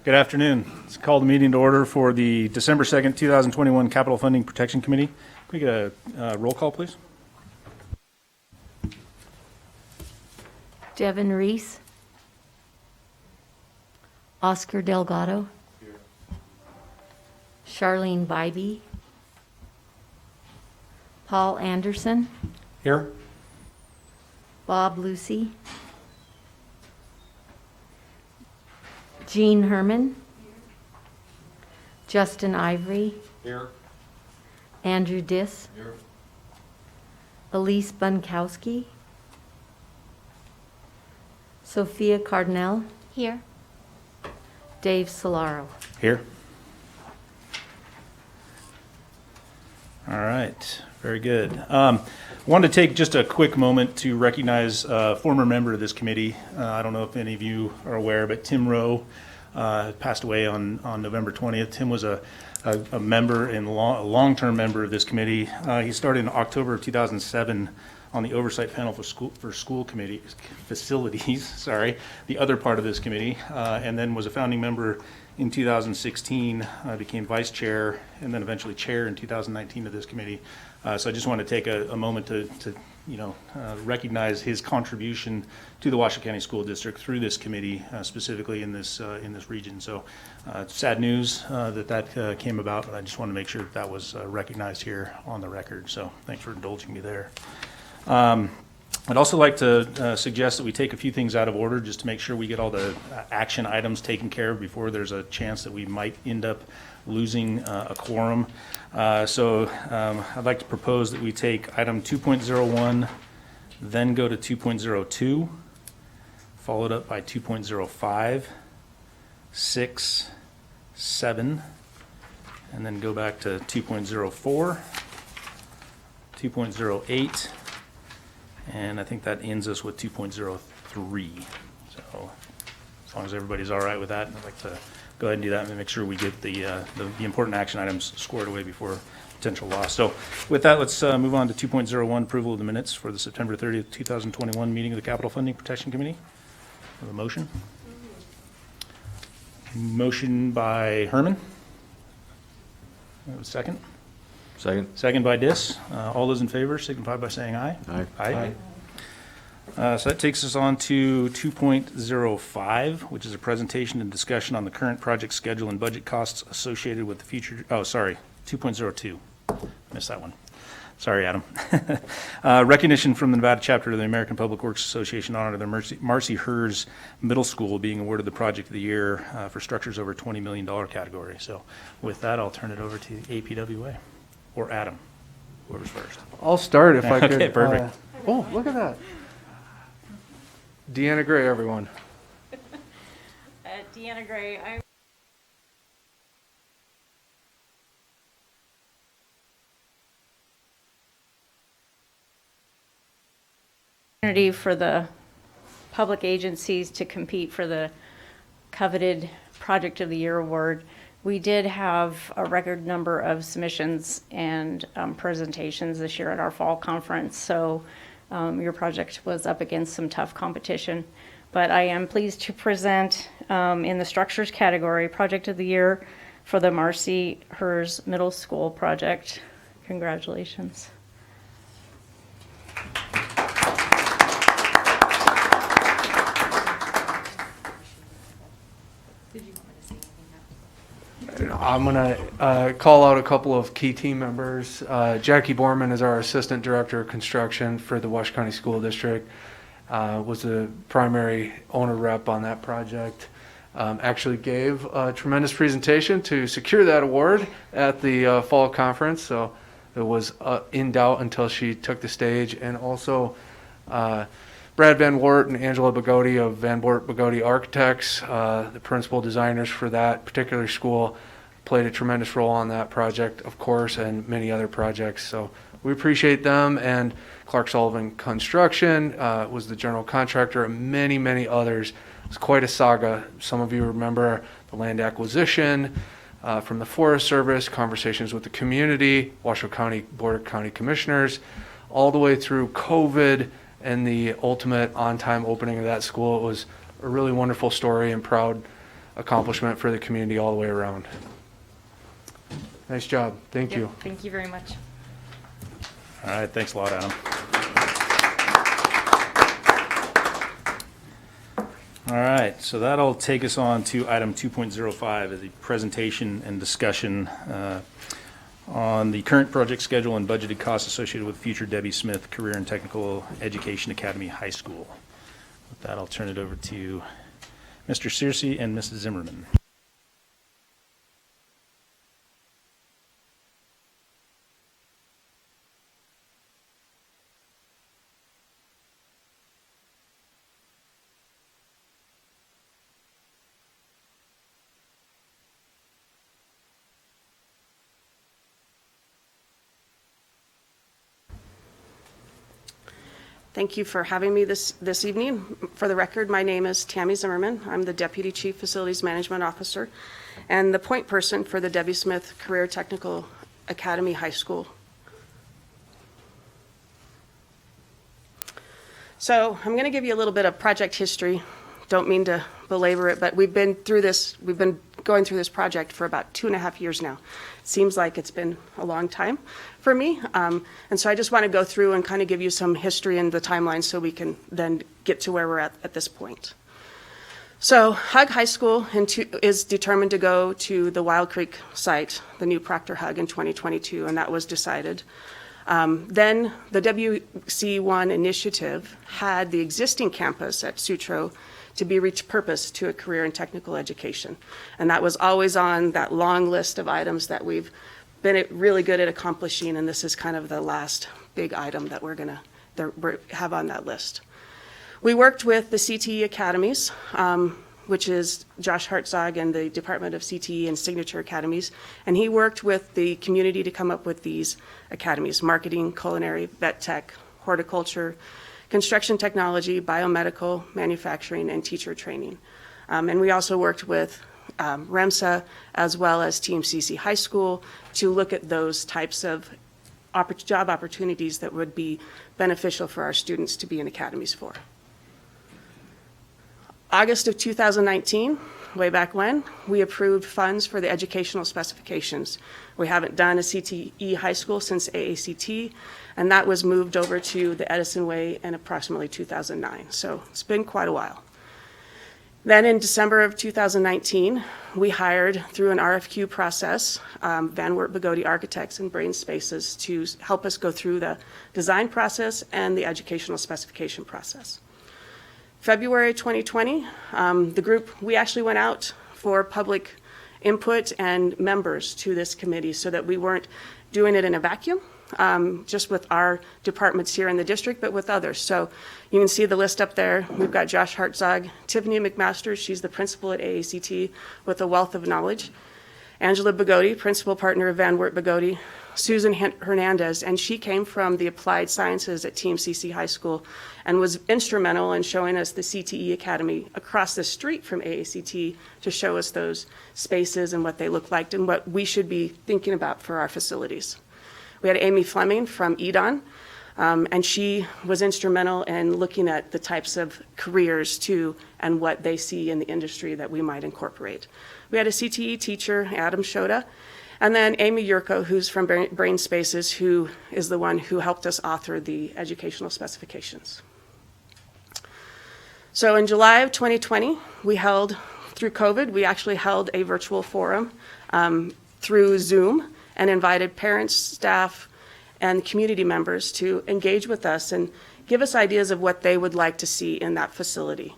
Good afternoon. Let's call the meeting to order for the December 2nd, 2021 Capital Funding Protection Committee. Can we get a roll call, please? Devin Reese. Oscar Delgado. Here. Charlene Bybee. Paul Anderson. Here. Bob Lucy. Jean Herman. Justin Ivory. Here. Andrew Diss. Here. Elise Bunkowski. Sophia Cardinal. Here. Dave Solaro. Here. All right. Very good. Wanted to take just a quick moment to recognize a former member of this committee. I don't know if any of you are aware, but Tim Rowe passed away on November 20th. Tim was a member and a long-term member of this committee. He started in October of 2007 on the oversight panel for school committee facilities. Sorry, the other part of this committee, and then was a founding member in 2016. Became vice chair and then eventually chair in 2019 of this committee. So I just want to take a moment to recognize his contribution to the Washoe County School District through this committee, specifically in this region. So sad news that came about, but I just want to make sure that was recognized here on the record. So thanks for indulging me there. I'd also like to suggest that we take a few things out of order just to make sure we get all the action items taken care of before there's a chance that we might end up losing a quorum. So I'd like to propose that we take item 2.01, then go to 2.02, followed up by 2.05, 6, 7, and then go back to 2.04, 2.08, and I think that ends us with 2.03. So as long as everybody's all right with that, I'd like to go ahead and do that and make sure we get the important action items squared away before potential loss. So with that, let's move on to 2.01, approval of the minutes for the September 30th, 2021 meeting of the Capital Funding Protection Committee. Have a motion? Motion by Herman. Second? Second. Second by Diss. All those in favor signify by saying aye. Aye. Aye. So that takes us on to 2.05, which is a presentation and discussion on the current project schedule and budget costs associated with the future. Oh, sorry, 2.02. Missed that one. Sorry, Adam. Recognition from the Nevada chapter of the American Public Works Association honor the Marcy Hers Middle School being awarded the project of the year for structures over $20 million category. So with that, I'll turn it over to APWA or Adam, whoever's first. I'll start if I could. Okay, perfect. Oh, look at that. Deanna Gray, everyone. Deanna Gray. Opportunity for the public agencies to compete for the coveted Project of the Year award. We did have a record number of submissions and presentations this year at our fall conference, so your project was up against some tough competition. But I am pleased to present in the structures category Project of the Year for the Marcy Hers Middle School project. Congratulations. I'm going to call out a couple of key team members. Jackie Borman is our Assistant Director of Construction for the Washoe County School District. Was the primary owner rep on that project. Actually gave a tremendous presentation to secure that award at the fall conference. So it was in doubt until she took the stage. And also Brad Van Wart and Angela Bogoti of Van Wart Bogoti Architects, the principal designers for that particular school, played a tremendous role on that project, of course, and many other projects. So we appreciate them. And Clark Sullivan Construction was the general contractor, and many, many others. It was quite a saga. Some of you remember the land acquisition from the Forest Service, conversations with the community, Washoe County Board of County Commissioners, all the way through COVID and the ultimate on-time opening of that school. It was a really wonderful story, and proud accomplishment for the community all the way around. Nice job. Thank you. Thank you very much. All right, thanks a lot, Adam. All right, so that'll take us on to item 2.05 as a presentation and discussion on the current project schedule and budgeted costs associated with future Debbie Smith Career and Technical Education Academy High School. With that, I'll turn it over to Mr. Searcy and Mrs. Zimmerman. Thank you for having me this evening. For the record, my name is Tammy Zimmerman. I'm the Deputy Chief Facilities Management Officer and the point person for the Debbie Smith Career Technical Academy High School. So I'm going to give you a little bit of project history. Don't mean to belabor it, but we've been going through this project for about 2.5 years now. It seems like it's been a long time for me. And so I just want to go through and kind of give you some history and the timeline so we can then get to where we're at this point. So Hug High School is determined to go to the Wild Creek site, the new Proctor Hug, in 2022, and that was decided. Then the WC1 initiative had the existing campus at Sutro to be repurposed to a career and technical education. And that was always on that long list of items that we've been really good at accomplishing, and this is kind of the last big item that we have on that list. We worked with the CTE academies, which is Josh Hartzog and the Department of CTE and Signature Academies, and he worked with the community to come up with these academies: marketing, culinary, vet tech, horticulture, construction technology, biomedical, manufacturing, and teacher training. And we also worked with REMSA as well as Team CC High School to look at those types of job opportunities that would be beneficial for our students to be in academies for. August of 2019, way back when, we approved funds for the educational specifications. We haven't done a CTE high school since AACT, and that was moved over to the Edison Way in approximately 2009. So it's been quite a while. Then in December of 2019, we hired through an RFQ process, Van Wert Bogoti Architects and Brain Spaces to help us go through the design process and the educational specification process. February 2020, the group, we actually went out for public input and members to this committee so that we weren't doing it in a vacuum, just with our departments here in the district, but with others. So you can see the list up there. We've got Josh Hartzog, Tiffany McMaster, she's the principal at AACT with a wealth of knowledge, Angela Bogoti, principal partner of Van Wert Bogoti, Susan Hernandez, and she came from the Applied Sciences at Team CC High School and was instrumental in showing us the CTE Academy across the street from AACT to show us those spaces and what they look like and what we should be thinking about for our facilities. We had Amy Fleming from EDON, and she was instrumental in looking at the types of careers too and what they see in the industry that we might incorporate. We had a CTE teacher, Adam Shoda, and then Amy Yurko, who's from Brain Spaces, who is the one who helped us author the educational specifications. So in July of 2020, we held, through COVID, we actually held a virtual forum through Zoom and invited parents, staff, and community members to engage with us and give us ideas of what they would like to see in that facility.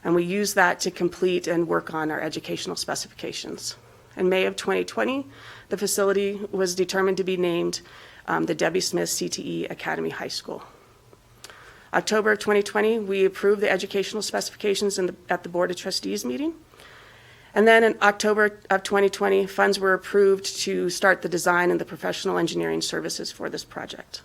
And we used that to complete and work on our educational specifications. In May of 2020, the facility was determined to be named the Debbie Smith CTE Academy High School. October of 2020, we approved the educational specifications at the Board of Trustees meeting. And then in October of 2020, funds were approved to start the design and the professional engineering services for this project.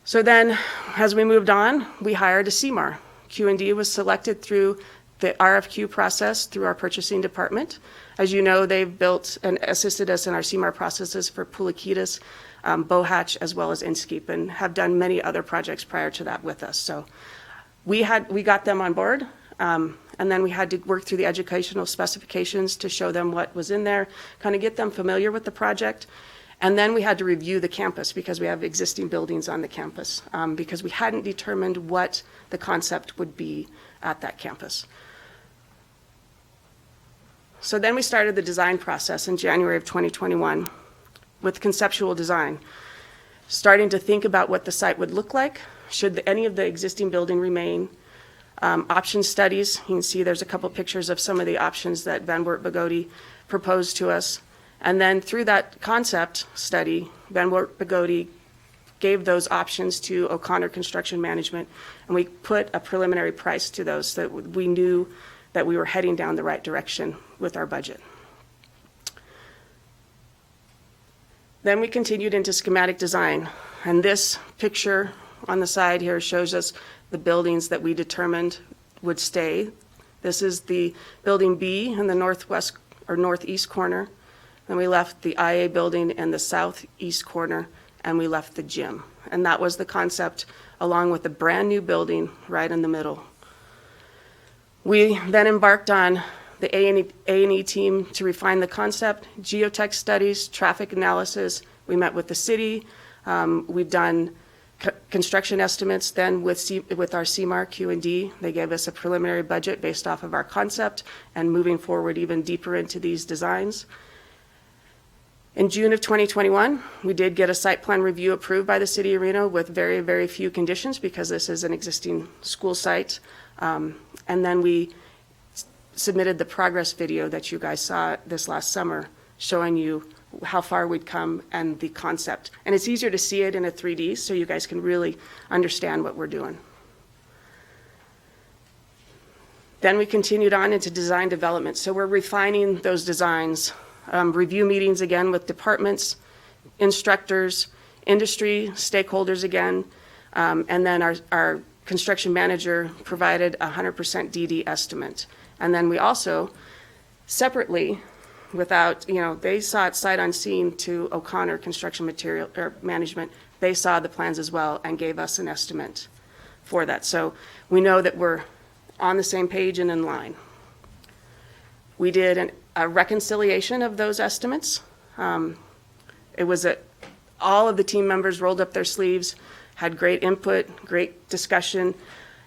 So then, as we moved on, we hired a CMAR. Q&D was selected through the RFQ process through our purchasing department. As you know, they've built and assisted us in our CMAR processes for Pulikitas, Bohatch, as well as Inskeep, and have done many other projects prior to that with us. So we got them on board. and then we had to work through the educational specifications to show them what was in there, kind of get them familiar with the project. And then we had to review the campus because we have existing buildings on the campus, because we hadn't determined what the concept would be at that campus. So then we started the design process in January of 2021 with conceptual design, starting to think about what the site would look like, should any of the existing building remain. Option studies, you can see there's a couple pictures of some of the options that Van Wert Bogoti proposed to us. And then through that concept study, Van Wert Bogoti gave those options to O'Connor Construction Management, and we put a preliminary price to those so that we knew that we were heading down the right direction with our budget. Then we continued into schematic design, and this picture on the side here shows us the buildings that we determined would stay. This is the building B in the northwest or northeast corner. Then we left the IA building in the southeast corner, and we left the gym. And that was the concept, along with the brand new building right in the middle. We then embarked on the A&E team to refine the concept, geotech studies, traffic analysis. We met with the city. We've done construction estimates then with our CMAR Q&D. They gave us a preliminary budget based off of our concept and moving forward even deeper into these designs. In June of 2021, we did get a site plan review approved by the city of Reno with very, very few conditions because this is an existing school site. And then we submitted the progress video that you guys saw this last summer showing you how far we'd come and the concept. And it's easier to see it in a 3D so you guys can really understand what we're doing. Then we continued on into design development. So we're refining those designs. Review meetings again with departments, instructors, industry, stakeholders again, and then our construction manager provided a 100% DD estimate. And then we also, separately, without, they saw it sight unseen to O'Connor Construction Material or Management. They saw the plans as well and gave us an estimate for that. So we know that we're on the same page and in line. We did a reconciliation of those estimates. It was all of the team members rolled up their sleeves, had great input, great discussion,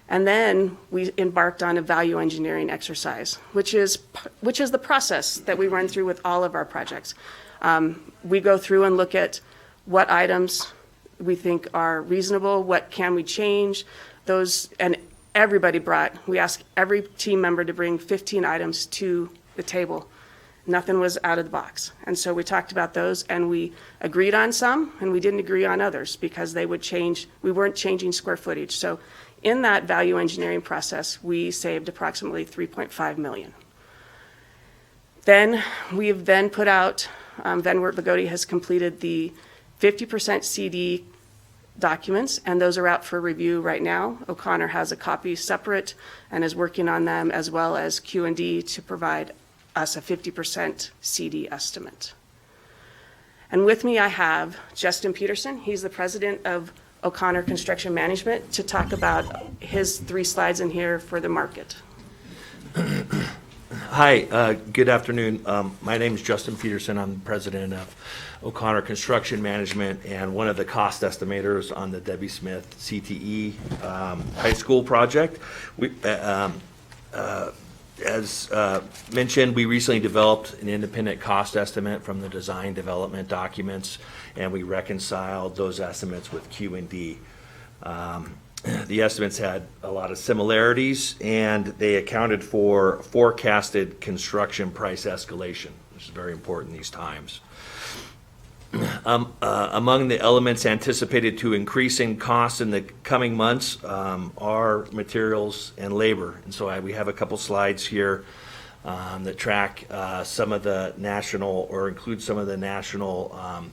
and then we embarked on a value engineering exercise, which is the process that we run through with all of our projects. We go through and look at what items we think are reasonable, what can we change, those, and we asked every team member to bring 15 items to the table. Nothing was out of the box. And so we talked about those and we agreed on some and we didn't agree on others because they would change, we weren't changing square footage. So in that value engineering process, we saved approximately $3.5 million. Then we've then put out, Van Wert Bogoti has completed the 50% CD documents, and those are out for review right now. O'Connor has a copy separate and is working on them, as well as Q&D to provide us a 50% CD estimate. And with me I have Justin Peterson. He's the president of O'Connor Construction Management to talk about his 3 slides in here for the market. Hi, good afternoon. My name is Justin Peterson. I'm the president of O'Connor Construction Management and one of the cost estimators on the Debbie Smith CTE high school project. As mentioned, we recently developed an independent cost estimate from the design development documents, and we reconciled those estimates with Q&D. The estimates had a lot of similarities, and they accounted for forecasted construction price escalation, which is very important these times. Among the elements anticipated to increase in costs in the coming months are materials and labor. And so we have a couple slides here that track some of the national, or include some of the national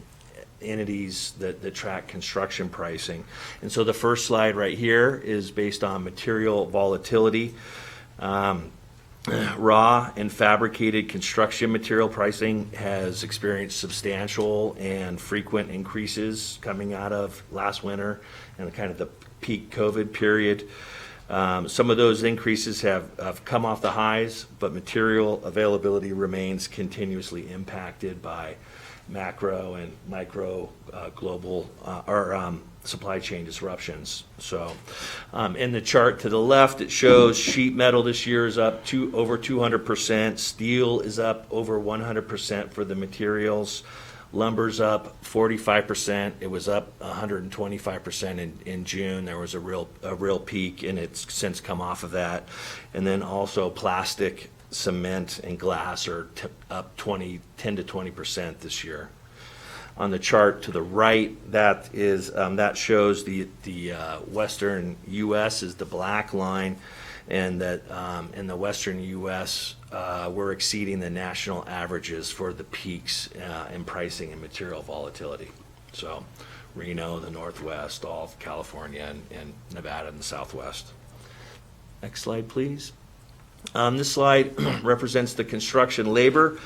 entities that track construction pricing. And so the first slide right here is based on material volatility. Raw and fabricated construction material pricing has experienced substantial and frequent increases coming out of last winter and kind of the peak COVID period. Some of those increases have come off the highs, but material availability remains continuously impacted by macro and micro global supply chain disruptions. So in the chart to the left, it shows sheet metal this year is up over 200%. Steel is up over 100% for the materials. Lumber's up 45%. It was up 125% in June. There was a real peak, and it's since come off of that. And then also plastic, cement, and glass are up 10 to 20% this year. On the chart to the right, that shows the Western U.S. is the black line, and that in the Western U.S. We're exceeding the national averages for the peaks in pricing and material volatility. So Reno, the Northwest, all of California, and Nevada in the Southwest. Next slide, please. This slide represents the construction labor.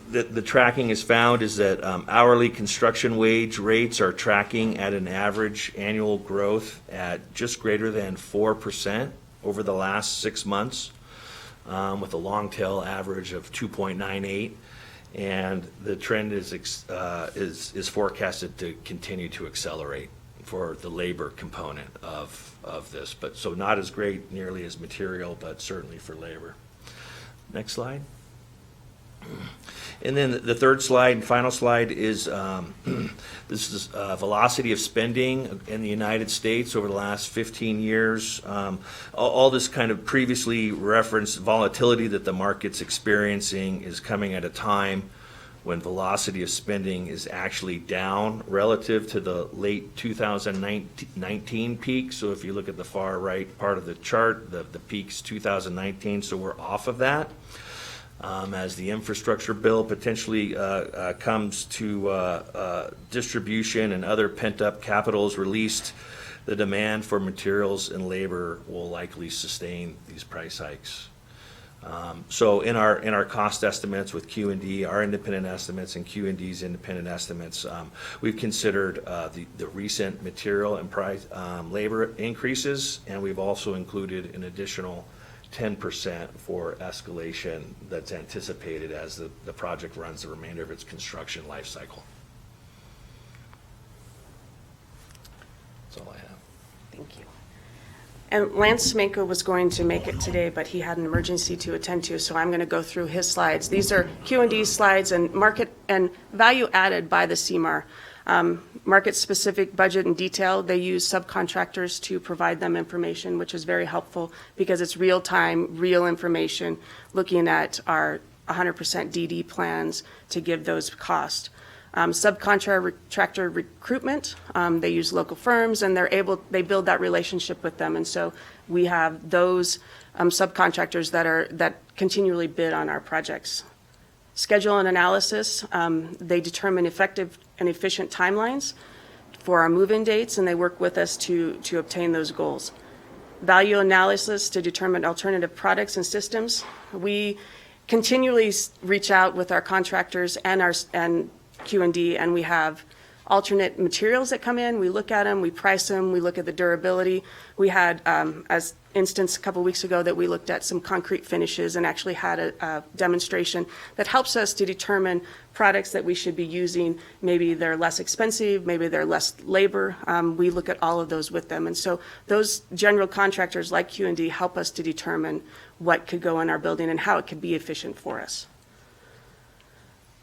The tracking is found is that hourly construction wage rates are tracking at an average annual growth at just greater than 4% over the last 6 months, with a long tail average of 2.98, and the trend is forecasted to continue to accelerate for the labor component of this, but so not as great nearly as material, but certainly for labor. Next slide. And then the third slide and final slide is this is velocity of spending in the United States over the last 15 years. All this kind of previously referenced volatility that the market's experiencing is coming at a time when velocity of spending is actually down relative to the late 2019 peak. So if you look at the far right part of the chart, the peak's 2019, so we're off of that. As the infrastructure bill potentially comes to distribution and other pent-up capital is released, the demand for materials and labor will likely sustain these price hikes. So in our cost estimates with Q&D, our independent estimates and Q&D's independent estimates, we've considered the recent material and price labor increases, and we've also included an additional 10% for escalation that's anticipated as the project runs the remainder of its construction life cycle. That's all I have. Thank you. And Lance Smanko was going to make it today, but he had an emergency to attend to, so I'm going to go through his slides. These are Q&D slides and market and value added by the CMAR. Market-specific budget and detail, they use subcontractors to provide them information, which is very helpful because it's real-time, real information, looking at our 100% DD plans to give those costs. Subcontractor recruitment, they use local firms, and they build that relationship with them, and so we have those subcontractors that continually bid on our projects. Schedule and analysis, they determine effective and efficient timelines for our move-in dates, and they work with us to obtain those goals. Value analysis to determine alternative products and systems. We continually reach out with our contractors and Q&D, and we have alternate materials that come in. We look at them, we price them, we look at the durability. We had, as instance a couple weeks ago, that we looked at some concrete finishes and actually had a demonstration that helps us to determine products that we should be using. Maybe they're less expensive, maybe they're less labor. We look at all of those with them. And so those general contractors like Q&D help us to determine what could go in our building and how it could be efficient for us.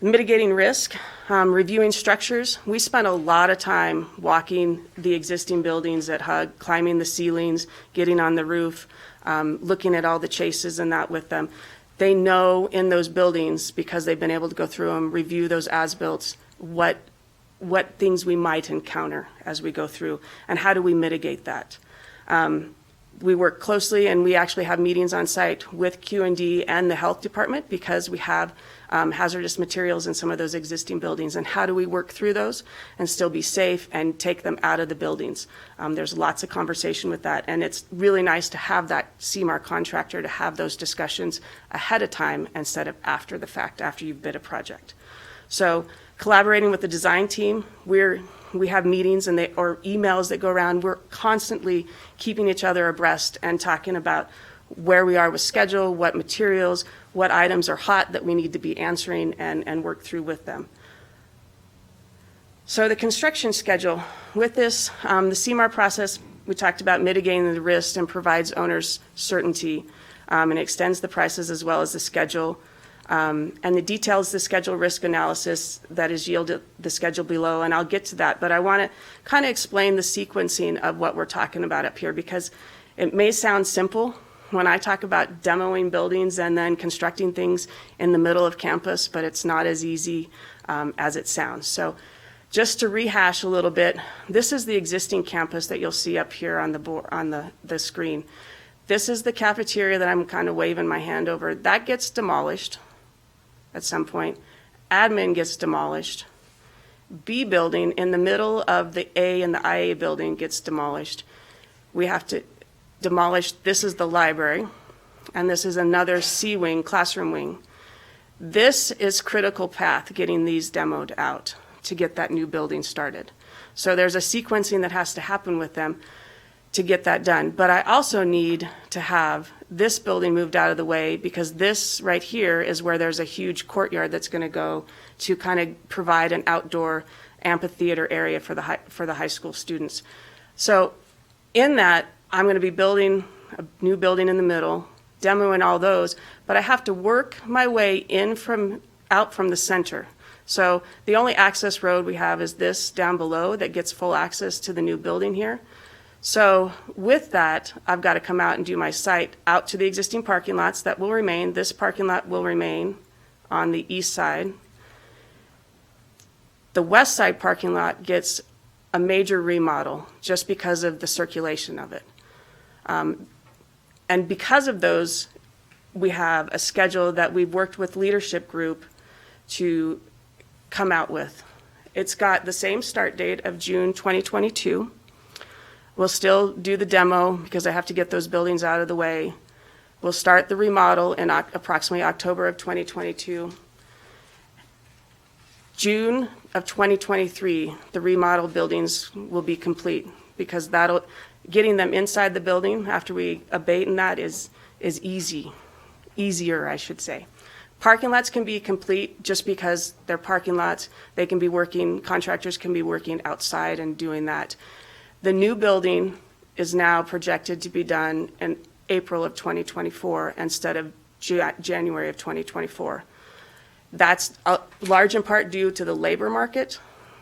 Mitigating risk, reviewing structures. We spent a lot of time walking the existing buildings at HUG, climbing the ceilings, getting on the roof, looking at all the chases and that with them. They know in those buildings, because they've been able to go through them, review those as-built, what things we might encounter as we go through, and how do we mitigate that. We work closely, and we actually have meetings on site with Q&D and the health department because we have hazardous materials in some of those existing buildings, and how do we work through those and still be safe and take them out of the buildings. There's lots of conversation with that, and it's really nice to have that CMAR contractor to have those discussions ahead of time instead of after the fact, after you've bid a project. So collaborating with the design team, we're we have meetings or emails that go around. We're constantly keeping each other abreast and talking about where we are with schedule, what materials, what items are hot that we need to be answering and work through with them. So the construction schedule, with this, the CMAR process, we talked about mitigating the risk and provides owners certainty, and extends the prices as well as the schedule. And the details, the schedule risk analysis that is yielded the schedule below, and I'll get to that, but I want to kind of explain the sequencing of what we're talking about up here, because it may sound simple when I talk about demoing buildings and then constructing things in the middle of campus, but it's not as easy as it sounds. So just to rehash a little bit, this is the existing campus that you'll see up here on the board, on the screen. This is the cafeteria that I'm kind of waving my hand over. That gets demolished at some point. Admin gets demolished. B building in the middle of the A and the IA building gets demolished. We have to demolish, this is the library, and this is another C wing, classroom wing. This is critical path, getting these demoed out to get that new building started. So there's a sequencing that has to happen with them to get that done. But I also need to have this building moved out of the way, because this right here is where there's a huge courtyard that's going to go to kind of provide an outdoor amphitheater area for the high school students. So in that, I'm going to be building a new building in the middle, demoing all those, but I have to work my way out from the center. So the only access road we have is this down below that gets full access to the new building here. So with that, I've got to come out and do my site out to the existing parking lots that will remain. This parking lot will remain on the east side. The west side parking lot gets a major remodel just because of the circulation of it. And because of those, we have a schedule that we've worked with leadership group to come out with. It's got the same start date of June 2022. We'll still do the demo because I have to get those buildings out of the way. We'll start the remodel in approximately October of 2022. June of 2023, the remodel buildings will be complete, because getting them inside the building after we abate in that is easier, I should say. Parking lots can be complete just because they're parking lots. They can be working, contractors can be working outside and doing that. The new building is now projected to be done in April of 2024 instead of January of 2024. That's large in part due to the labor market.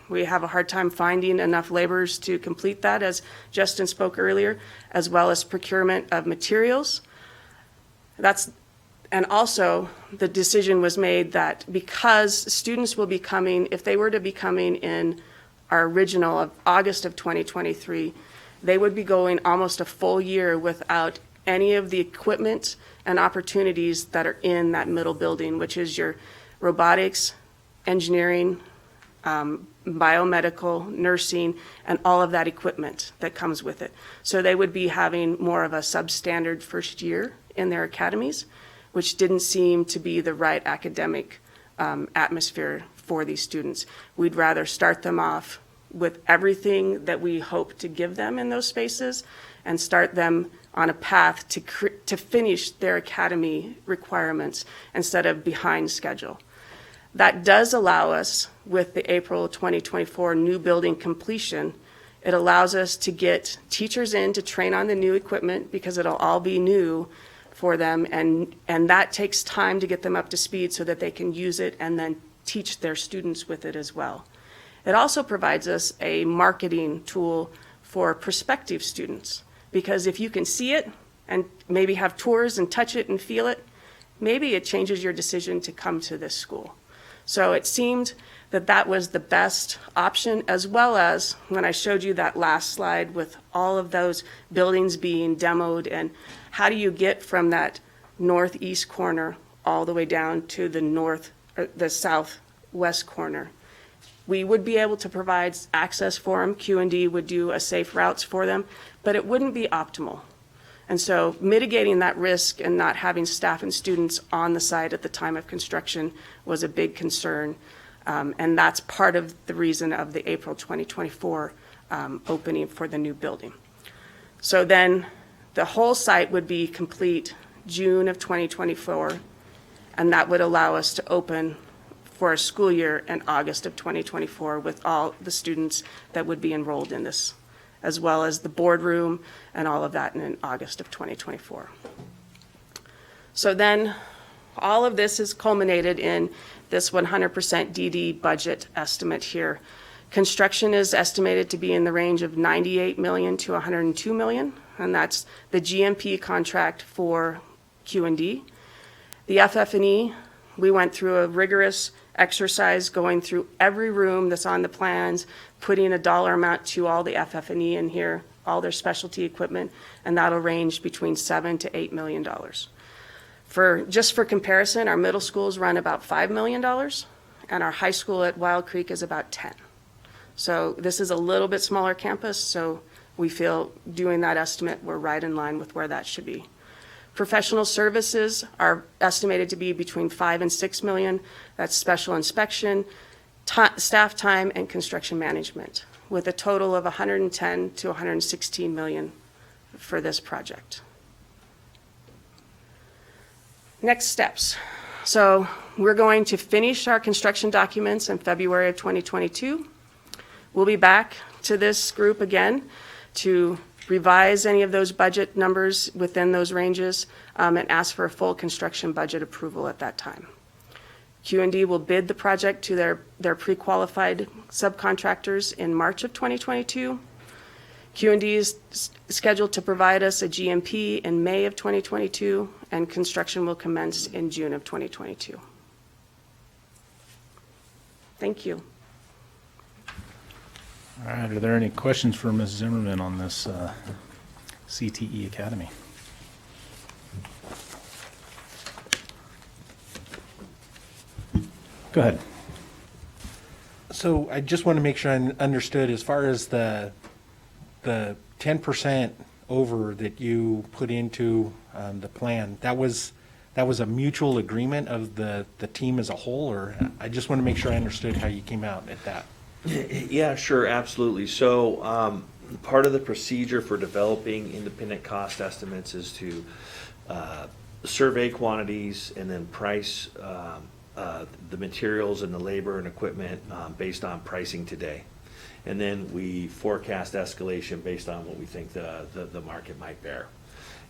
We have a hard time finding enough laborers to complete that, as Justin spoke earlier, as well as procurement of materials. And also, the decision was made that because students will be coming, if they were to be coming in our original of August of 2023, they would be going almost a full year without any of the equipment and opportunities that are in that middle building, which is your robotics, engineering, biomedical, nursing, and all of that equipment that comes with it. So they would be having more of a substandard first year in their academies, which didn't seem to be the right academic atmosphere for these students. We'd rather start them off with everything that we hope to give them in those spaces and start them on a path to finish their academy requirements instead of behind schedule. That does allow us, with the April 2024 new building completion, it allows us to get teachers in to train on the new equipment, because it'll all be new for them, and that takes time to get them up to speed so that they can use it and then teach their students with it as well. It also provides us a marketing tool for prospective students, because if you can see it and maybe have tours and touch it and feel it, maybe it changes your decision to come to this school. So it seemed that that was the best option, as well as when I showed you that last slide with all of those buildings being demoed, and how do you get from that northeast corner all the way down to the southwest corner. We would be able to provide access for them. Q&D would do a safe routes for them, but it wouldn't be optimal. And so mitigating that risk and not having staff and students on the site at the time of construction was a big concern. And that's part of the reason of the April 2024 opening for the new building. So then the whole site would be complete June of 2024, and that would allow us to open for a school year in August of 2024 with all the students that would be enrolled in this, as well as the boardroom and all of that in August of 2024. So then all of this is culminated in this 100% DD budget estimate here. Construction is estimated to be in the range of $98 million to $102 million, and that's the GMP contract for Q&D. The FF&E, we went through a rigorous exercise going through every room that's on the plans, putting a dollar amount to all the FF&E in here, all their specialty equipment, and that'll range between $7 to $8 million. Just for comparison, our middle schools run about $5 million, and our high school at Wild Creek is about 10. So this is a little bit smaller campus, so we feel doing that estimate, we're right in line with where that should be. Professional services are estimated to be between 5 and 6 million. That's special inspection, staff time, and construction management, with a total of 110 to 116 million for this project. Next steps. So we're going to finish our construction documents in February of 2022. We'll be back to this group again to revise any of those budget numbers within those ranges and ask for a full construction budget approval at that time. Q&D will bid the project to their pre-qualified subcontractors in March of 2022. Q&D is scheduled to provide us a GMP in May of 2022, and construction will commence in June of 2022. Thank you. All right, are there any questions for Ms. Zimmerman on this CTE Academy? Go ahead. So I just want to make sure I understood as far as the 10% over that you put into the plan, that was a mutual agreement of the team as a whole, or I just want to make sure I understood how you came out at that. Yeah, sure, absolutely. So part of the procedure for developing independent cost estimates is to survey quantities and then price the materials and the labor and equipment based on pricing today. And then we forecast escalation based on what we think the market might bear.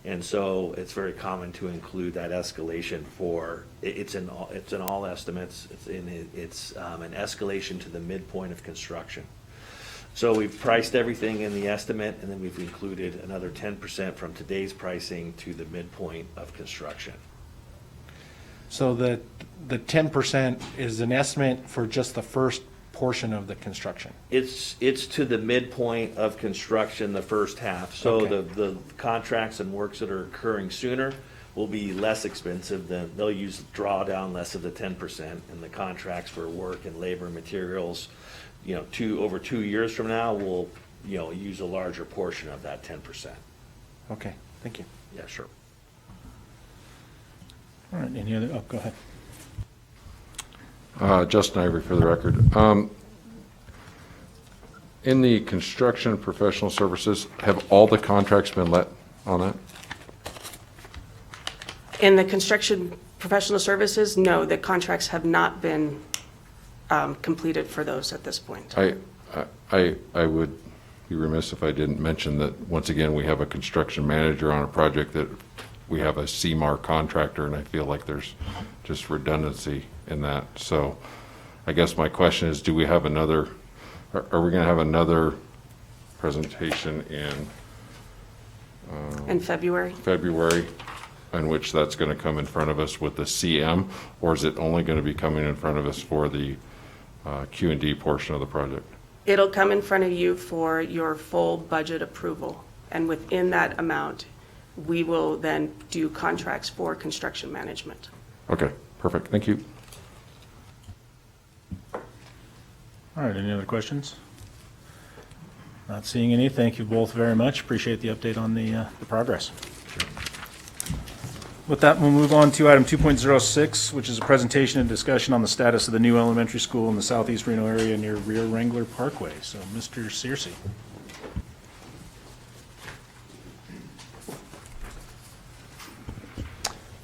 And so it's very common to include that escalation it's in all estimates. It's an escalation to the midpoint of construction. So we've priced everything in the estimate, and then we've included another 10% from today's pricing to the midpoint of construction. So the 10% is an estimate for just the first portion of the construction. It's to the midpoint of construction, the first half. So Okay. the contracts and works that are occurring sooner will be less expensive they'll draw down less of the 10%, and the contracts for work and labor and materials, over 2 years from now, will use a larger portion of that 10%. Okay, thank you. Yeah, sure. All right, any other, go ahead. Justin Ivory for the record. In the construction professional services, have all the contracts been let on that? In the construction professional services, no, the contracts have not been completed for those at this point. I would be remiss if I didn't mention that, once again, we have a construction manager on a project that we have a CMAR contractor, and I feel like there's just redundancy in that. So I guess my question is, do we have another, are we going to have another presentation In February? February in which that's going to come in front of us with the CM, or is it only going to be coming in front of us for the Q&D portion of the project? It'll come in front of you for your full budget approval, and within that amount, we will then do contracts for construction management. Okay, perfect. Thank you. All right, any other questions? Not seeing any. Thank you both very much. Appreciate the update on the progress. With that, we'll move on to item 2.06, which is a presentation and discussion on the status of the new elementary school in the southeast Reno area near Rio Wrangler Parkway. So, Mr. Searcy.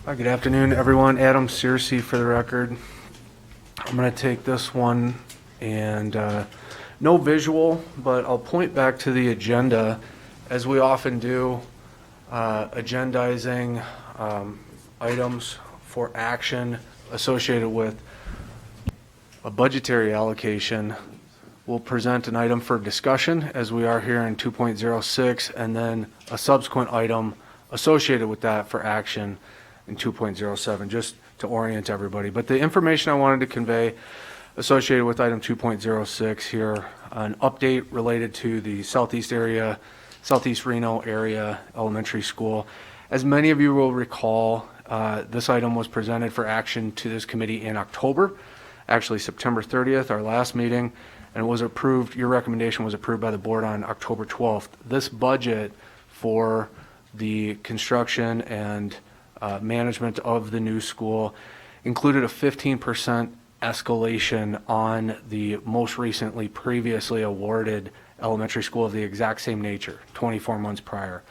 Hi, good afternoon, everyone. Adam Searcy for the record. I'm going to take this one and no visual, but I'll point back to the agenda as we often do, agendizing items for action associated with a budgetary allocation. We'll present an item for discussion as we are here in 2.06 and then a subsequent item associated with that for action in 2.07, just to orient everybody. But the information I wanted to convey associated with item 2.06 here, an update related to the southeast Reno area elementary school. As many of you will recall, this item was presented for action to this committee in October, actually September 30th, our last meeting, and it was approved, your recommendation was approved by the board on October 12th. This budget for the construction and management of the new school included a 15% escalation on the most recently previously awarded elementary school of the exact same nature, 24 months prior.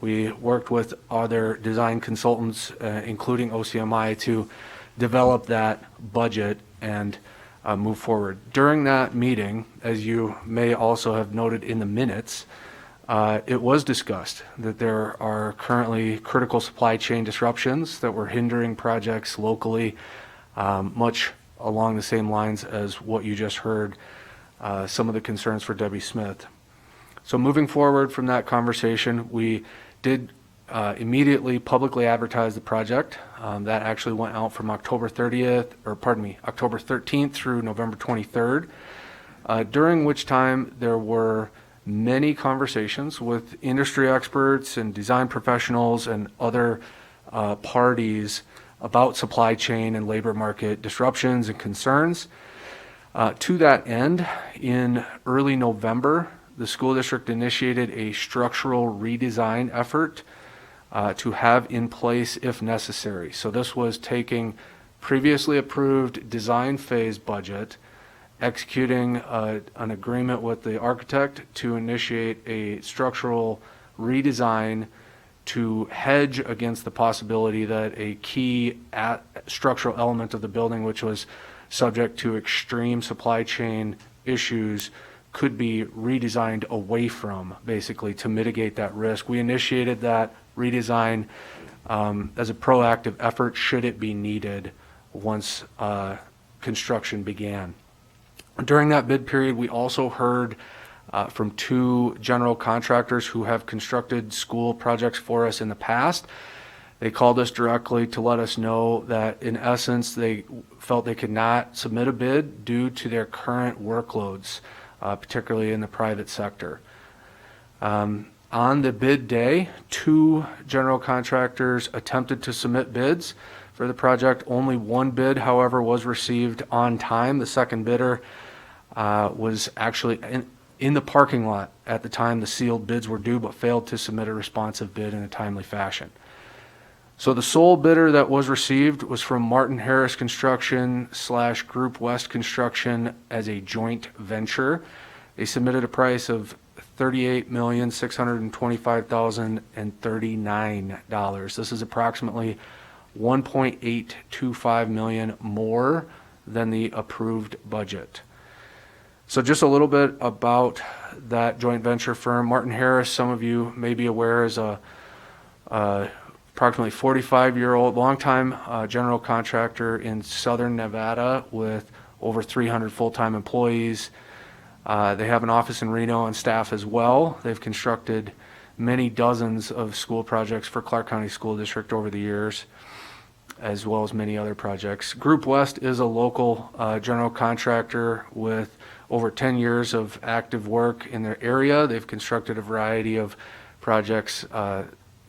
We worked with other design consultants, including OCMI, to develop that budget and move forward. During that meeting, as you may also have noted in the minutes, it was discussed that there are currently critical supply chain disruptions that were hindering projects locally, much along the same lines as what you just heard, some of the concerns for Debbie Smith. So moving forward from that conversation, we did immediately publicly advertise the project. That actually went out from October 13th through November 23rd, during which time there were many conversations with industry experts and design professionals and other parties about supply chain and labor market disruptions and concerns. To that end, in early November, the school district initiated a structural redesign effort to have in place if necessary. So this was taking previously approved design phase budget, executing an agreement with the architect to initiate a structural redesign to hedge against the possibility that a key structural element of the building, which was subject to extreme supply chain issues, could be redesigned away from, basically, to mitigate that risk. We initiated that redesign as a proactive effort should it be needed once construction began. During that bid period, we also heard from two general contractors who have constructed school projects for us in the past. They called us directly to let us know that, in essence, they felt they could not submit a bid due to their current workloads, particularly in the private sector. On the bid day, two general contractors attempted to submit bids for the project. Only one bid, however, was received on time. The second bidder was actually in the parking lot at the time the sealed bids were due, but failed to submit a responsive bid in a timely fashion. So the sole bidder that was received was from Martin Harris Construction / Group West Construction as a joint venture. They submitted a price of $38,625,039. This is approximately $1.825 million more than the approved budget. So just a little bit about that joint venture firm. Martin Harris, some of you may be aware, is a approximately 45-year-old longtime general contractor in southern Nevada with over 300 full-time employees. They have an office in Reno and staff as well. They've constructed many dozens of school projects for Clark County School District over the years, as well as many other projects. Group West is a local general contractor with over 10 years of active work in their area. They've constructed a variety of projects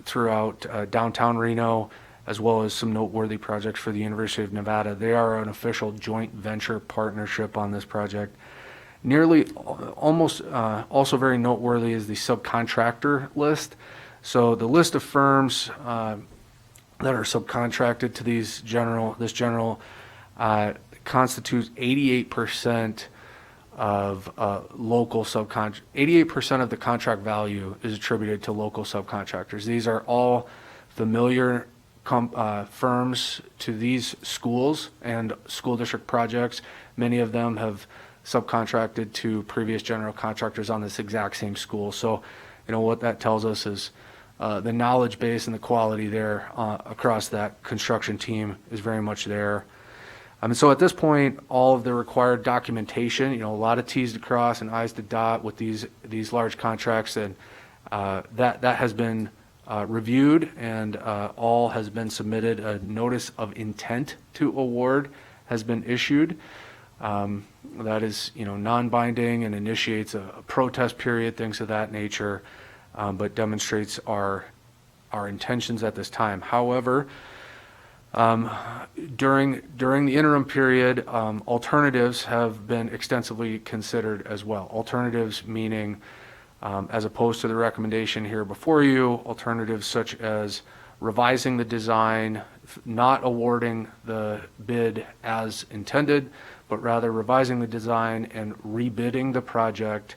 throughout downtown Reno, as well as some noteworthy projects for the University of Nevada. They are an official joint venture partnership on this project. Also very noteworthy is the subcontractor list. So the list of firms that are subcontracted to this general constitutes 88% of local 88% of the contract value is attributed to local subcontractors. These are all familiar firms to these schools and school district projects. Many of them have subcontracted to previous general contractors on this exact same school. So, what that tells us is the knowledge base and the quality there across that construction team is very much there. So at this point, all of the required documentation, a lot of T's to cross and I's to dot with these large contracts, and that has been reviewed, and all has been submitted. A notice of intent to award has been issued. That is, non-binding and initiates a protest period, things of that nature, but demonstrates our intentions at this time. However, during the interim period, alternatives have been extensively considered as well. Alternatives meaning, as opposed to the recommendation here before you, alternatives such as revising the design, not awarding the bid as intended, but rather revising the design and rebidding the project,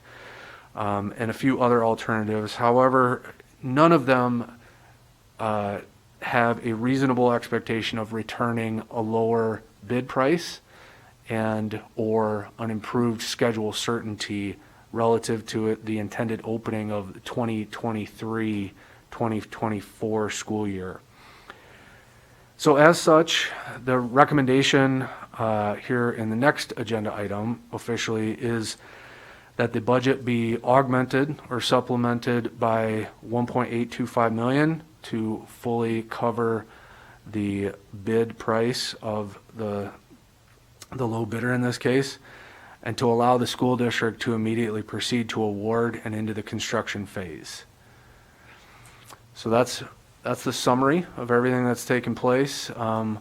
and a few other alternatives. However, none of them have a reasonable expectation of returning a lower bid price and or an improved schedule certainty relative to the intended opening of the 2023-2024 school year. So as such, the recommendation here in the next agenda item officially is that the budget be augmented or supplemented by $1.825 million to fully cover the bid price of the low bidder in this case, and to allow the school district to immediately proceed to award and into the construction phase. So that's the summary of everything that's taken place. A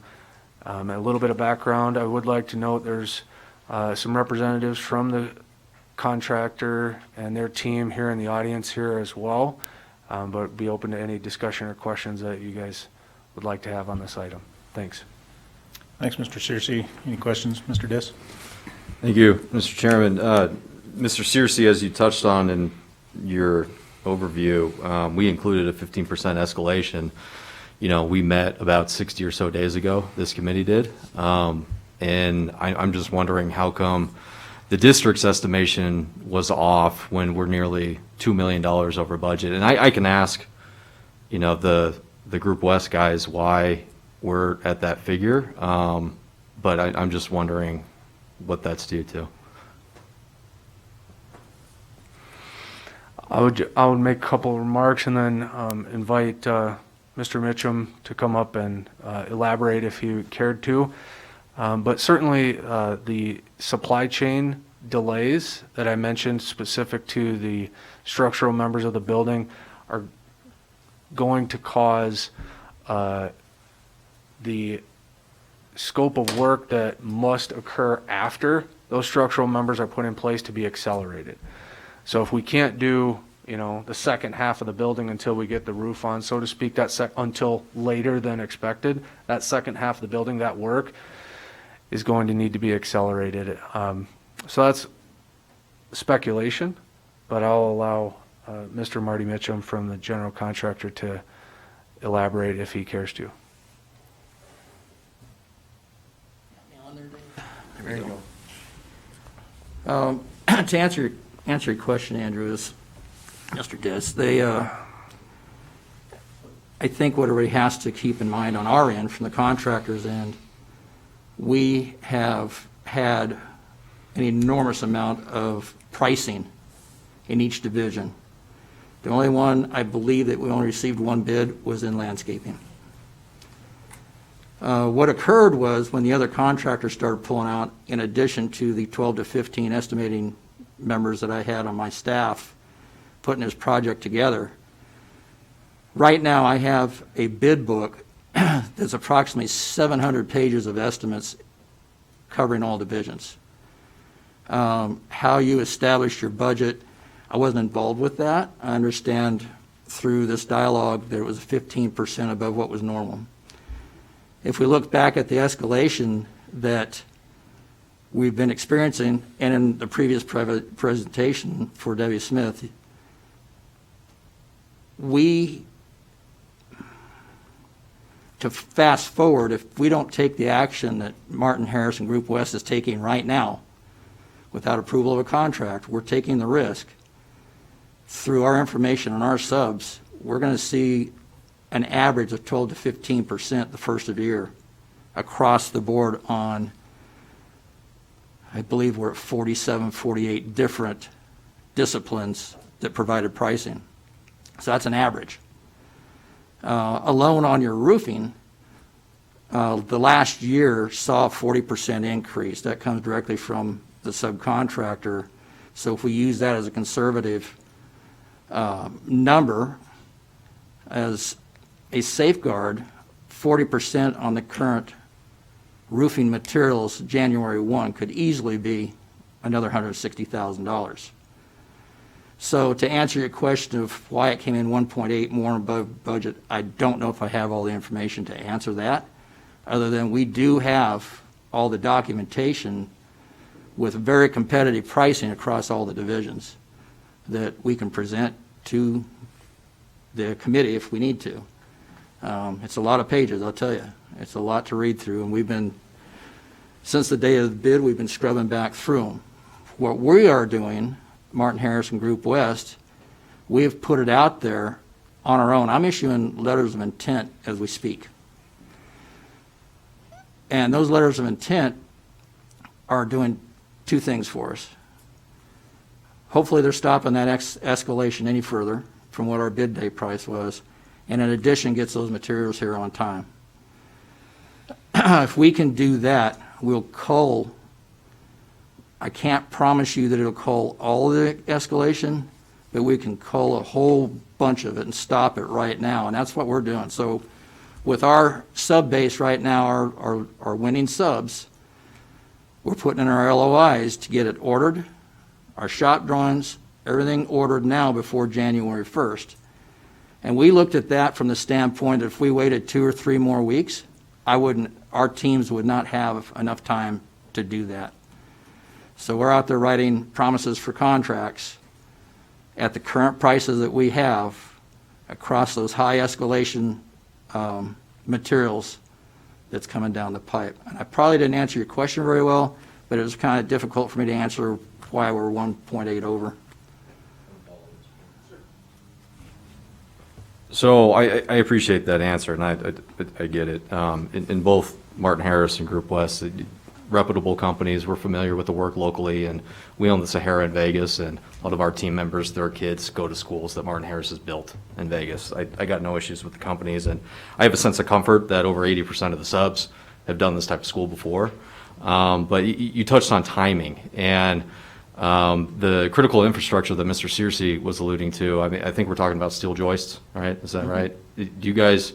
little bit of background, I would like to note there's some representatives from the contractor and their team here in the audience here as well, but be open to any discussion or questions that you guys would like to have on this item. Thanks. Thanks, Mr. Searcy. Any questions, Mr. Diss? Thank you, Mr. Chairman. Mr. Searcy, as you touched on in your overview, we included a 15% escalation. We met about 60 or so days ago, this committee did. And I'm just wondering how come the district's estimation was off when we're nearly $2 million over budget. And I can ask, the Group West guys why we're at that figure, but I'm just wondering what that's due to. I would make a couple of remarks and then invite Mr. Mitchum to come up and elaborate if he cared to. But certainly the supply chain delays that I mentioned specific to the structural members of the building are going to cause the scope of work that must occur after those structural members are put in place to be accelerated. So if we can't do, the second half of the building until we get the roof on, so to speak, until later than expected, that second half of the building, that work is going to need to be accelerated. So that's speculation, but I'll allow Mr. Marty Mitchum from the general contractor to elaborate if he cares to. There you go. To answer your question, Andrew, is Mr. Diss, I think what everybody has to keep in mind on our end, from the contractor's end, we have had an enormous amount of pricing in each division. The only one, I believe, that we only received one bid was in landscaping. What occurred was when the other contractors started pulling out, in addition to the 12 to 15 estimating members that I had on my staff putting this project together, right now I have a bid book that's approximately 700 pages of estimates covering all divisions. How you establish your budget, I wasn't involved with that. I understand through this dialogue there was 15% above what was normal. If we look back at the escalation that we've been experiencing, and in the previous presentation for W. Smith, to fast forward, if we don't take the action that Martin Harrison Group West is taking right now, without approval of a contract, we're taking the risk. Through our information on our subs, we're going to see an average of 12 to 15% the first of the year across the board on, I believe we're at 47, 48 different disciplines that provided pricing. So that's an average. Alone on your roofing, the last year saw a 40% increase. That comes directly from the subcontractor. So if we use that as a conservative number as a safeguard, 40% on the current roofing materials January 1 could easily be another $160,000. So to answer your question of why it came in 1.8 more above budget, I don't know if I have all the information to answer that, other than we do have all the documentation with very competitive pricing across all the divisions that we can present to the committee if we need to. It's a lot of pages, I'll tell you. It's a lot to read through, and we've been, since the day of the bid, we've been scrubbing back through them. What we are doing, Martin Harrison Group West, we have put it out there on our own. I'm issuing letters of intent as we speak. And those letters of intent are doing two things for us. Hopefully they're stopping that escalation any further from what our bid day price was, and in addition gets those materials here on time. If we can do that, we'll cull, I can't promise you that it'll cull all of the escalation, but we can cull a whole bunch of it and stop it right now, and that's what we're doing. So with our sub base right now, our winning subs, we're putting in our LOIs to get it ordered, our shop drawings, everything ordered now before January 1st. And we looked at that from the standpoint that if we waited 2 or 3 more weeks, our teams would not have enough time to do that. So we're out there writing promises for contracts at the current prices that we have across those high escalation materials that's coming down the pipe. And I probably didn't answer your question very well, but it was kind of difficult for me to answer why we're 1.8 over. So I appreciate that answer, and I get it. In both Martin Harris and Group West, reputable companies, we're familiar with the work locally, and we own the Sahara in Vegas, and a lot of our team members, their kids go to schools that Martin Harris has built in Vegas. I got no issues with the companies, and I have a sense of comfort that over 80% of the subs have done this type of school before. But you touched on timing, and the critical infrastructure that Mr. Searcy was alluding to. I mean, I think we're talking about steel joists, right? Is that right? Do you guys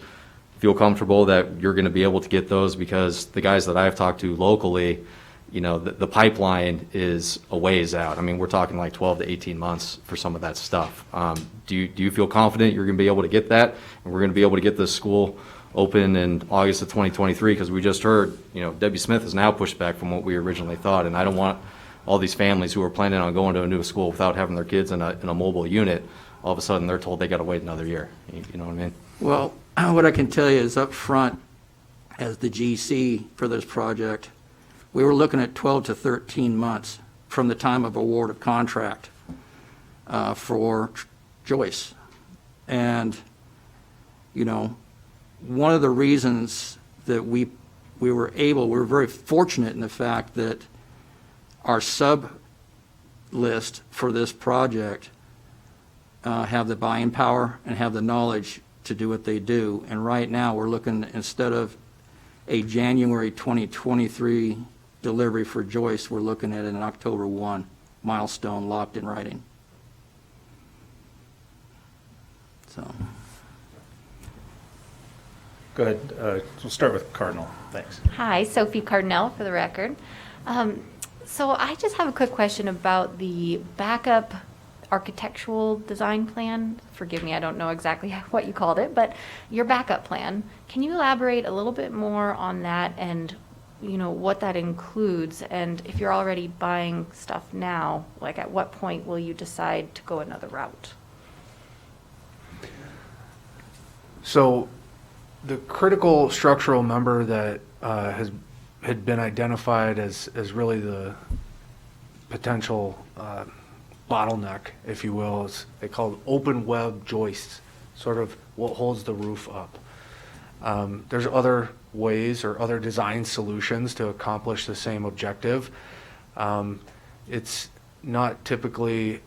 feel comfortable that you're going to be able to get those? Because the guys that I've talked to locally, you know, the pipeline is a ways out. I mean, we're talking like 12 to 18 months for some of that stuff. Do you feel confident you're going to be able to get that, and we're going to be able to get this school open in August of 2023? Because we just heard, you know, W. Smith has now pushed back from what we originally thought, and I don't want all these families who are planning on going to a new school without having their kids in a mobile unit, all of a sudden they're told they got to wait another year. You know what I mean? Well, what I can tell you is up front, as the GC for this project, we were looking at 12 to 13 months from the time of award of contract for Joyce. And, you know, one of the reasons that we were very fortunate in the fact that our sub list for this project have the buying power and have the knowledge to do what they do. And right now we're looking, instead of a January 2023 delivery for Joyce, we're looking at an October 1 milestone locked in writing. So. Go ahead. We'll start with Cardinal. Thanks. Hi, Sophie Cardinal for the record. So I just have a quick question about the backup architectural design plan. Forgive me, I don't know exactly what you called it, but your backup plan. Can you elaborate a little bit more on that and, you know, what that includes? And if you're already buying stuff now, like at what point will you decide to go another route? So the critical structural member that had been identified as really the potential bottleneck, if you will, is they call it open web joists, sort of what holds the roof up. There's other ways or other design solutions to accomplish the same objective. It's not typically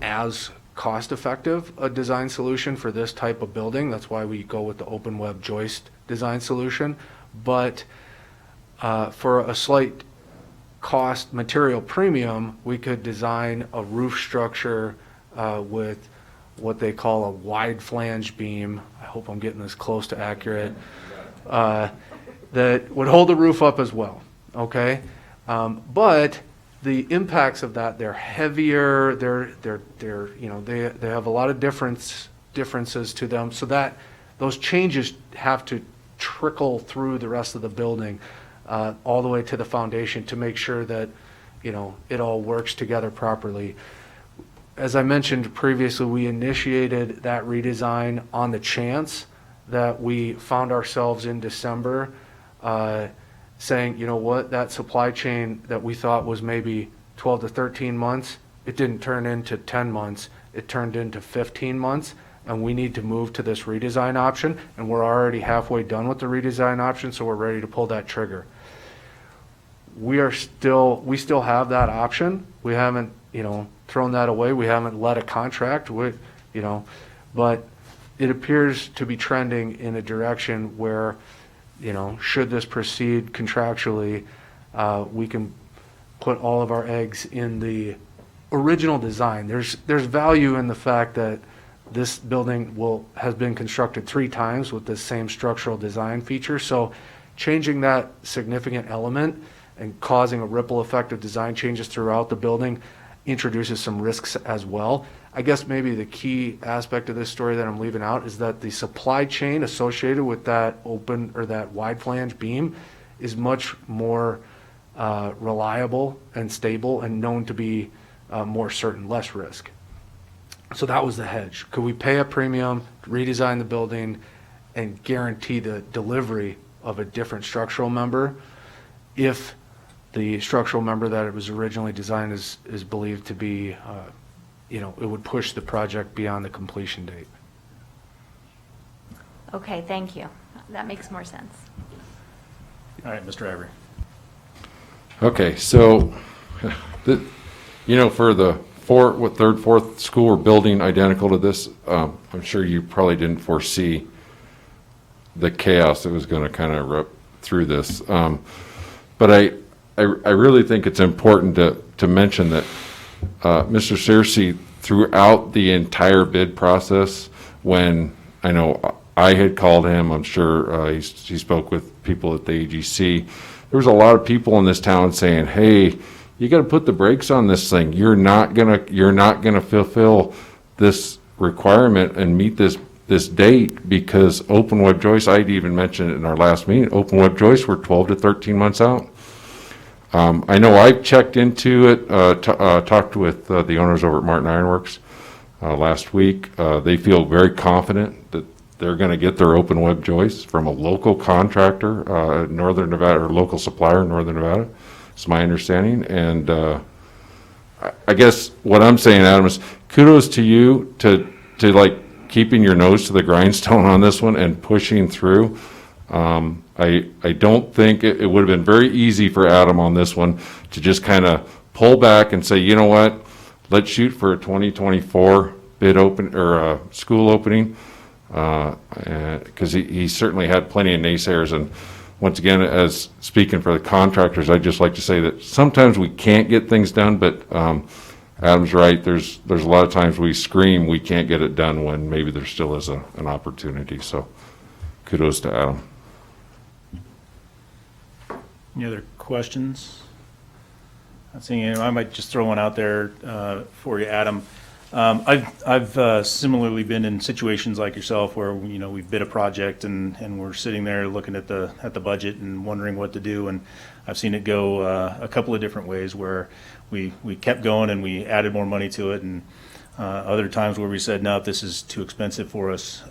as cost-effective a design solution for this type of building. That's why we go with the open web joist design solution. But for a slight cost material premium, we could design a roof structure with what they call a wide flange beam. I hope I'm getting this close to accurate. That would hold the roof up as well. Okay, but the impacts of that, they're heavier. They're you know, they have a lot of differences to them. So that those changes have to trickle through the rest of the building, all the way to the foundation to make sure that, you know, it all works together properly. As I mentioned previously, we initiated that redesign on the chance that we found ourselves in December saying, you know what, that supply chain that we thought was maybe 12 to 13 months, it didn't turn into 10 months, it turned into 15 months, and we need to move to this redesign option, and we're already halfway done with the redesign option, so we're ready to pull that trigger. We still have that option. We haven't, you know, thrown that away. We haven't let a contract with, you know, but it appears to be trending in a direction where, you know, should this proceed contractually, we can put all of our eggs in the original design. There's value in the fact that this building has been constructed 3 times with the same structural design feature. So changing that significant element and causing a ripple effect of design changes throughout the building introduces some risks as well. I guess maybe the key aspect of this story that I'm leaving out is that the supply chain associated with that open or that wide flange beam is much more reliable and stable and known to be more certain, less risk. So that was the hedge. Could we pay a premium, redesign the building, and guarantee the delivery of a different structural member if the structural member that it was originally designed is believed to be, you know, it would push the project beyond the completion date. Okay, thank you. That makes more sense. All right, Mr. Ivory. Okay, so, you know, for the third, fourth school we're building identical to this, I'm sure you probably didn't foresee the chaos that was going to kind of rip through this. But I really think it's important to mention that Mr. Searcy, throughout the entire bid process, when I know I had called him, I'm sure he spoke with people at the AGC, there was a lot of people in this town saying, hey, you got to put the brakes on this thing. You're not gonna fulfill this requirement and meet this date because open web joists, I'd even mentioned it in our last meeting, open web joists were 12 to 13 months out. I know I've checked into it, talked with the owners over at Martin Ironworks last week. They feel very confident that they're going to get their open web joists from a local contractor, Northern Nevada, or local supplier in Northern Nevada. It's my understanding. And I guess what I'm saying, Adam, is kudos to you to like keeping your nose to the grindstone on this one and pushing through. I don't think it would have been very easy for Adam on this one to just kind of pull back and say, you know what, let's shoot for a 2024 bid open or school opening, because he certainly had plenty of naysayers. And once again, as speaking for the contractors, I'd just like to say that sometimes we can't get things done, but Adam's right. There's a lot of times we scream we can't get it done when maybe there still is an opportunity. So kudos to Adam. Any other questions? Not seeing any. I might just throw one out there for you, Adam. I've similarly been in situations like yourself where, we've bid a project and we're sitting there looking at the budget and wondering what to do. And I've seen it go a couple of different ways where we kept going and we added more money to it, and other times where we said, no, this is too expensive for us.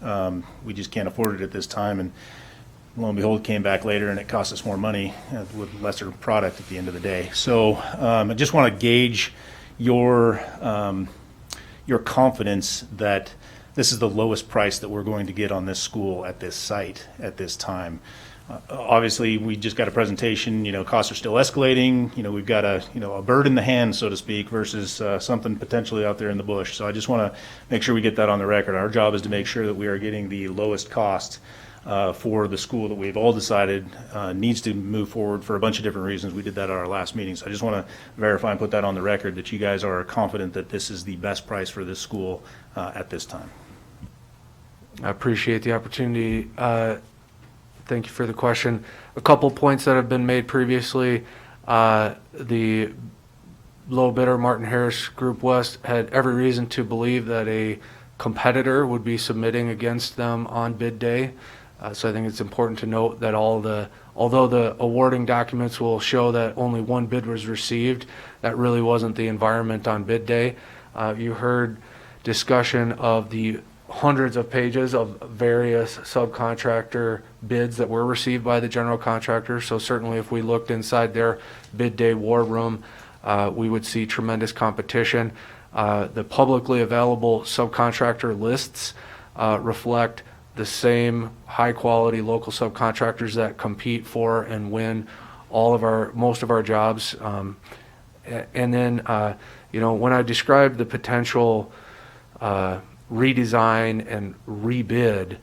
We just can't afford it at this time. And lo and behold, came back later and it cost us more money with lesser product at the end of the day. So I just want to gauge your confidence that this is the lowest price that we're going to get on this school at this site at this time. Obviously, we just got a presentation, costs are still escalating. We've got a bird in the hand, so to speak, versus something potentially out there in the bush. So I just want to make sure we get that on the record. Our job is to make sure that we are getting the lowest cost for the school that we've all decided needs to move forward for a bunch of different reasons. We did that at our last meeting. So I just want to verify and put that on the record that you guys are confident that this is the best price for this school at this time. I appreciate the opportunity. Thank you for the question. A couple points that have been made previously. The low bidder, Martin Harris Group West, had every reason to believe that a competitor would be submitting against them on bid day. So I think it's important to note that although the awarding documents will show that only one bid was received, that really wasn't the environment on bid day. You heard discussion of the hundreds of pages of various subcontractor bids that were received by the general contractor. So certainly if we looked inside their bid day war room, we would see tremendous competition. The publicly available subcontractor lists reflect the same high quality local subcontractors that compete for and win most of our jobs. And then, when I described the potential redesign and rebid,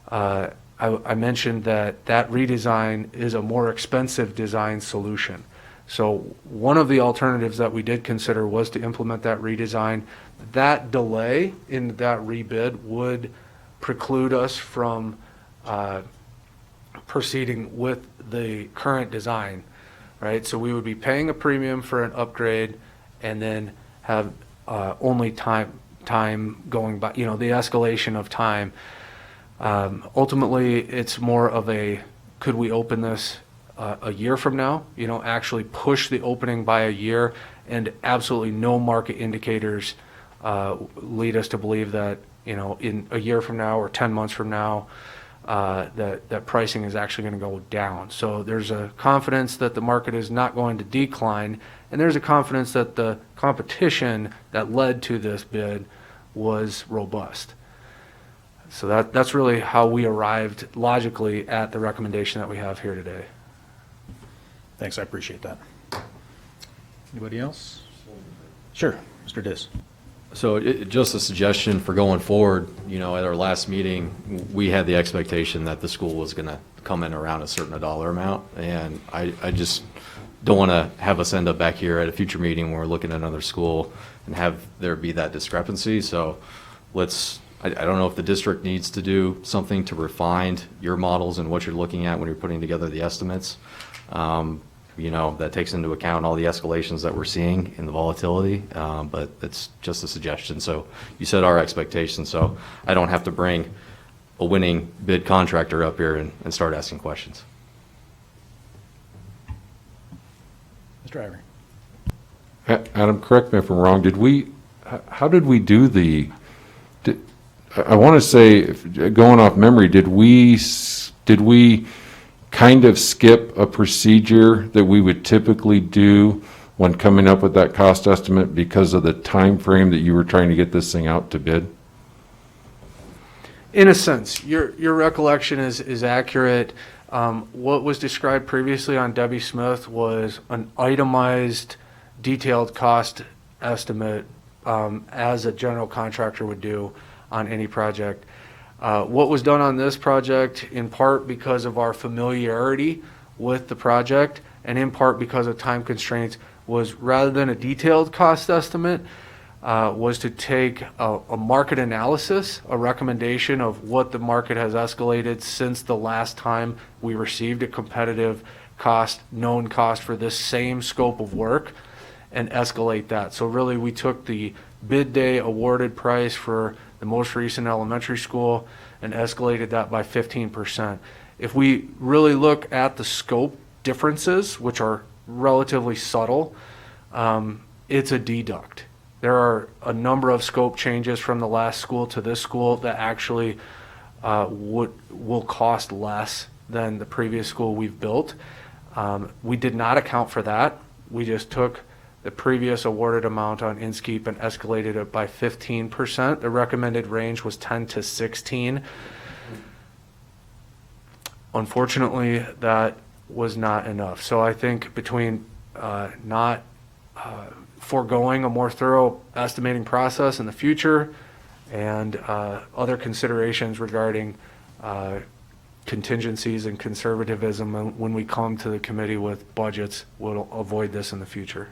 I mentioned that redesign is a more expensive design solution. So one of the alternatives that we did consider was to implement that redesign. That delay in that rebid would preclude us from proceeding with the current design, right? So we would be paying a premium for an upgrade and then have only time going by, the escalation of time. Ultimately, it's more of could we open this a year from now, actually push the opening by a year, and absolutely no market indicators lead us to believe that, in a year from now or 10 months from now, that pricing is actually going to go down. So there's a confidence that the market is not going to decline, and there's a confidence that the competition that led to this bid was robust. So that's really how we arrived logically at the recommendation that we have here today. Thanks, I appreciate that. Anybody else? Sure, Mr. Diss. So just a suggestion for going forward, at our last meeting, we had the expectation that the school was going to come in around a certain dollar amount. And I just don't want to have us end up back here at a future meeting when we're looking at another school and have there be that discrepancy. So I don't know if the district needs to do something to refine your models and what you're looking at when you're putting together the estimates. That takes into account all the escalations that we're seeing in the volatility, but it's just a suggestion. So you set our expectations, so I don't have to bring a winning bid contractor up here and start asking questions. Mr. Ivory. Adam, correct me if I'm wrong, how did we do I want to say, going off memory, did we kind of skip a procedure that we would typically do when coming up with that cost estimate because of the time frame that you were trying to get this thing out to bid? In a sense, your recollection is accurate. What was described previously on Debbie Smith was an itemized, detailed cost estimate as a general contractor would do on any project. What was done on this project, in part because of our familiarity with the project and in part because of time constraints, was rather than a detailed cost estimate, was to take a market analysis, a recommendation of what the market has escalated since the last time we received a competitive cost, known cost for this same scope of work, and escalate that. So really, we took the bid day awarded price for the most recent elementary school and escalated that by 15%. If we really look at the scope differences, which are relatively subtle, it's a deduct. There are a number of scope changes from the last school to this school that actually will cost less than the previous school we've built. We did not account for that. We just took the previous awarded amount on Inskeep and escalated it by 15%. The recommended range was 10 to 16. Unfortunately, that was not enough. So I think between not foregoing a more thorough estimating process in the future and other considerations regarding contingencies and conservatism when we come to the committee with budgets, we'll avoid this in the future.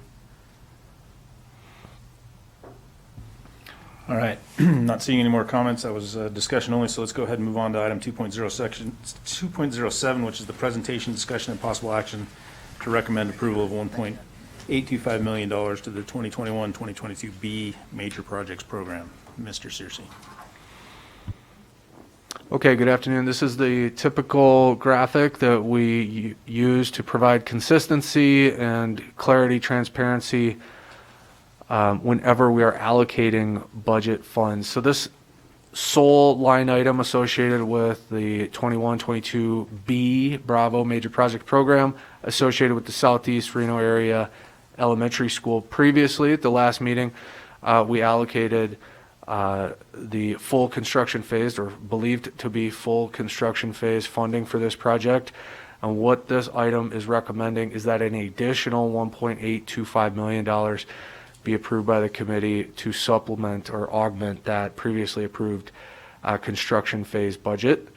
All right, not seeing any more comments. That was discussion only, so let's go ahead and move on to item 2.0, section 2.07, which is the presentation, discussion, and possible action to recommend approval of $1.825 million to the 2021-2022 B Major Projects Program. Mr. Searcy. Okay, good afternoon. This is the typical graphic that we use to provide consistency and clarity, transparency whenever we are allocating budget funds. So this sole line item associated with the 21-22 B Bravo Major Project Program associated with the Southeast Reno area elementary school. Previously, at the last meeting, we allocated the full construction phase, or believed to be full construction phase funding for this project. And what this item is recommending is that an additional $1.825 million be approved by the committee to supplement or augment that previously approved construction phase budget.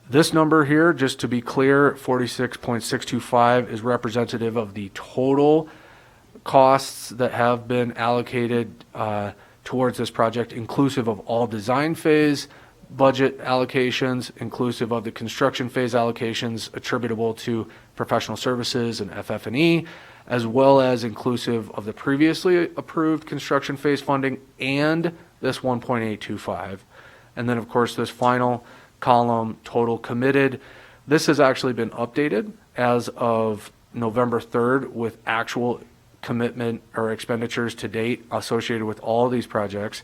This number here, just to be clear, 46.625 is representative of the total costs that have been allocated towards this project, inclusive of all design phase budget allocations, inclusive of the construction phase allocations attributable to professional services and FF&E, as well as inclusive of the previously approved construction phase funding and this 1.825. And then, of course, this final column, total committed. This has actually been updated as of November 3rd with actual commitment or expenditures to date associated with all of these projects.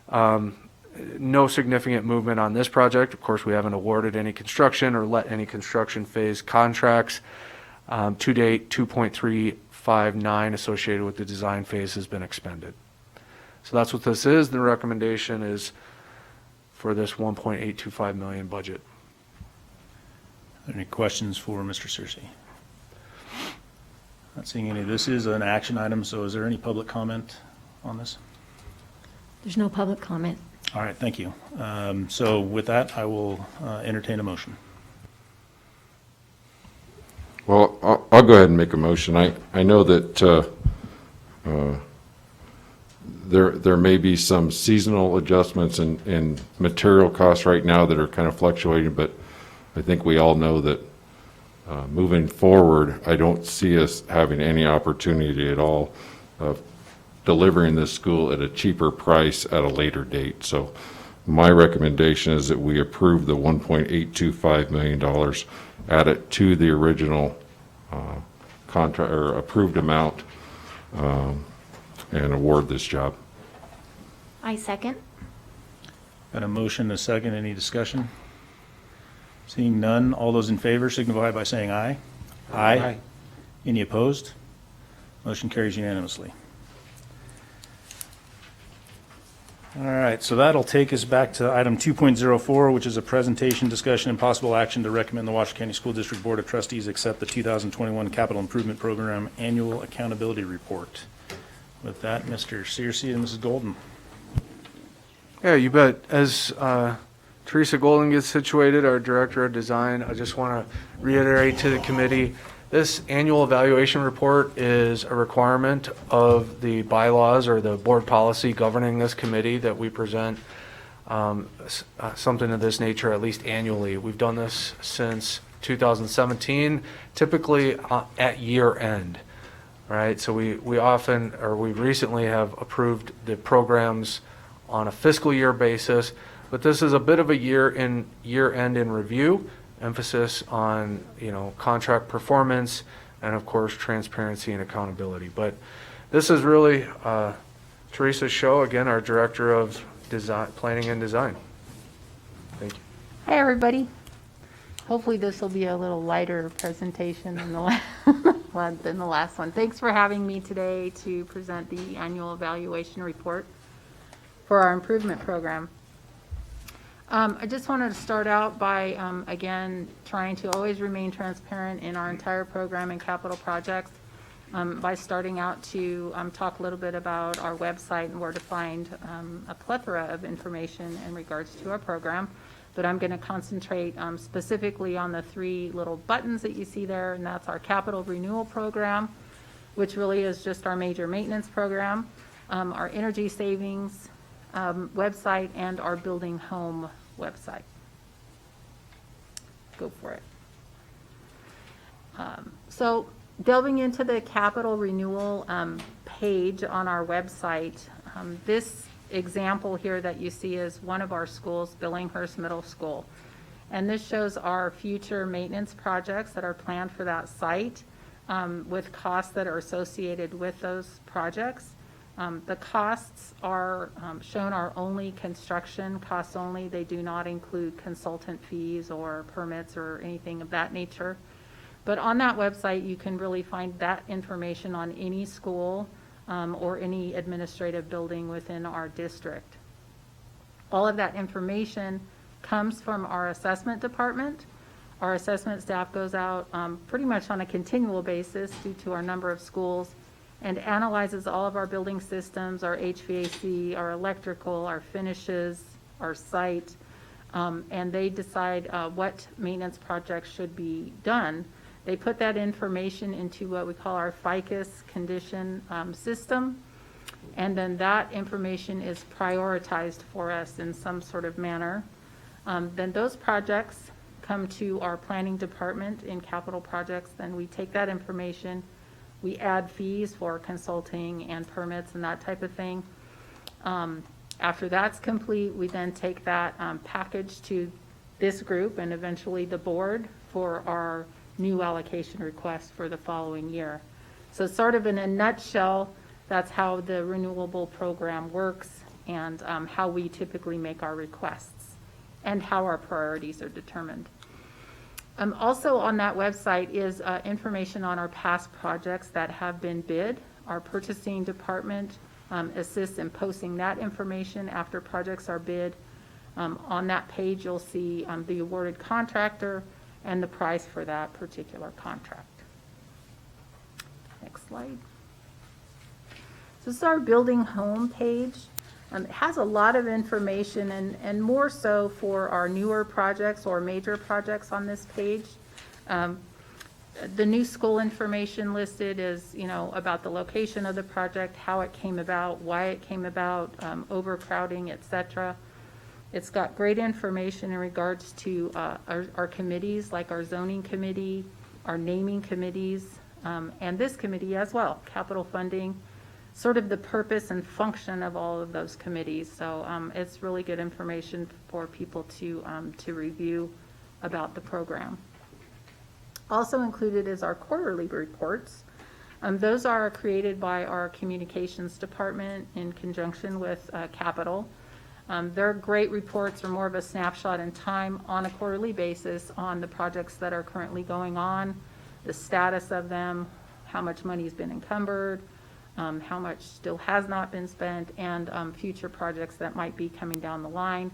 No significant movement on this project. Of course, we haven't awarded any construction or let any construction phase contracts. To date, 2.359 associated with the design phase has been expended. So that's what this is. The recommendation is for this $1.825 million budget. Are there any questions for Mr. Searcy? Not seeing any. This is an action item, so is there any public comment on this? There's no public comment. All right, thank you. So with that, I will entertain a motion. Well, I'll go ahead and make a motion. I know that there may be some seasonal adjustments in material costs right now that are kind of fluctuating, but I think we all know that moving forward, I don't see us having any opportunity at all of delivering this school at a cheaper price at a later date. So my recommendation is that we approve the $1.825 million, add it to the original contract or approved amount, and award this job. I second. Got a motion, a second. Any discussion? Seeing none, all those in favor signify by saying aye. Aye. Any opposed? Motion carries unanimously. All right, so that'll take us back to item 2.04, which is a presentation, discussion, and possible action to recommend the Washoe County School District Board of Trustees accept the 2021 Capital Improvement Program Annual Accountability Report. With that, Mr. Searcy and Mrs. Golden. Yeah, you bet. As Teresa Golden gets situated, our Director of Design, I just want to reiterate to the committee, this annual evaluation report is a requirement of the bylaws or the board policy governing this committee that we present something of this nature at least annually. We've done this since 2017, typically at year end. right? So we often, or we recently have approved the programs on a fiscal year basis, but this is a bit of a year-end in review, emphasis on, contract performance, and of course, transparency and accountability. But this is really Teresa's show, again, our Director of Planning and Design. Thank you. Hey, everybody. Hopefully this will be a little lighter presentation than the last one. Thanks for having me today to present the annual evaluation report for our improvement program. I just wanted to start out by, again, trying to always remain transparent in our entire program and capital projects by starting out to talk a little bit about our website and where to find a plethora of information in regards to our program. But I'm going to concentrate specifically on the three little buttons that you see there, and that's our capital renewal program, which really is just our major maintenance program, our energy savings website, and our building home website. Go for it. So delving into the capital renewal page on our website, this example here that you see is one of our schools, Billinghurst Middle School. And this shows our future maintenance projects that are planned for that site with costs that are associated with those projects. The costs are shown are only construction costs only. They do not include consultant fees or permits or anything of that nature. But on that website, you can really find that information on any school or any administrative building within our district. All of that information comes from our assessment department. Our assessment staff goes out pretty much on a continual basis due to our number of schools and analyzes all of our building systems, our HVAC, our electrical, our finishes, our site, and they decide what maintenance projects should be done. They put that information into what we call our FICUS condition system, and then that information is prioritized for us in some sort of manner. Then those projects come to our planning department in capital projects. Then we take that information, we add fees for consulting and permits and that type of thing. After that's complete, we then take that package to this group and eventually the board for our new allocation request for the following year. So sort of in a nutshell, that's how the renewable program works and how we typically make our requests and how our priorities are determined. Also on that website is information on our past projects that have been bid. Our purchasing department assists in posting that information after projects are bid. On that page, you'll see the awarded contractor and the price for that particular contract. Next slide. So this is our building home page. It has a lot of information and more so for our newer projects or major projects on this page. The new school information listed is, about the location of the project, how it came about, why it came about, overcrowding, etc. It's got great information in regards to our committees, like our zoning committee, our naming committees, and this committee as well, capital funding, sort of the purpose and function of all of those committees. So it's really good information for people to review about the program. Also included is our quarterly reports. Those are created by our communications department in conjunction with capital. They're great reports. They're more of a snapshot in time on a quarterly basis on the projects that are currently going on, the status of them, how much money has been encumbered, how much still has not been spent, and future projects that might be coming down the line.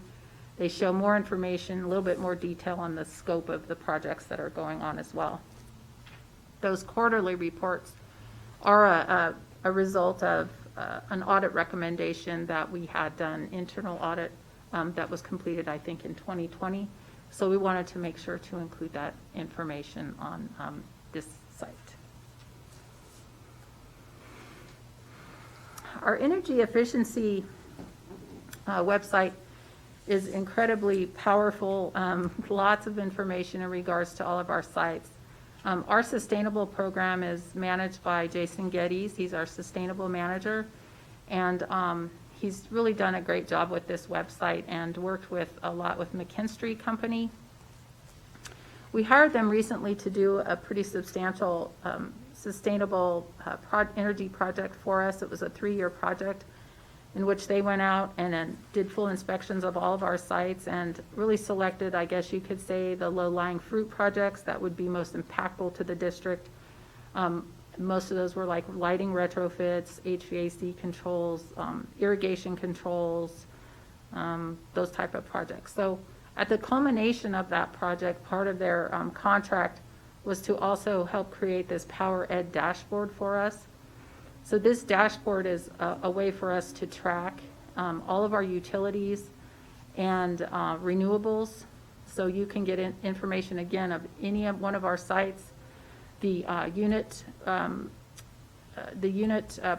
They show more information, a little bit more detail on the scope of the projects that are going on as well. Those quarterly reports are a result of an audit recommendation that we had done, internal audit that was completed, I think, in 2020. So we wanted to make sure to include that information on this site. Our energy efficiency website is incredibly powerful, lots of information in regards to all of our sites. Our sustainable program is managed by Jason Geddes. He's our sustainable manager. And he's really done a great job with this website and worked with a lot with McKinstry Company. We hired them recently to do a pretty substantial sustainable energy project for us. It was a 3-year project in which they went out and then did full inspections of all of our sites and really selected, I guess you could say, the low-lying fruit projects that would be most impactful to the district. Most of those were like lighting retrofits, HVAC controls, irrigation controls, those type of projects. So at the culmination of that project, part of their contract was to also help create this Power Ed dashboard for us. So this dashboard is a way for us to track all of our utilities and renewables. So you can get information again of any of one of our sites, the unit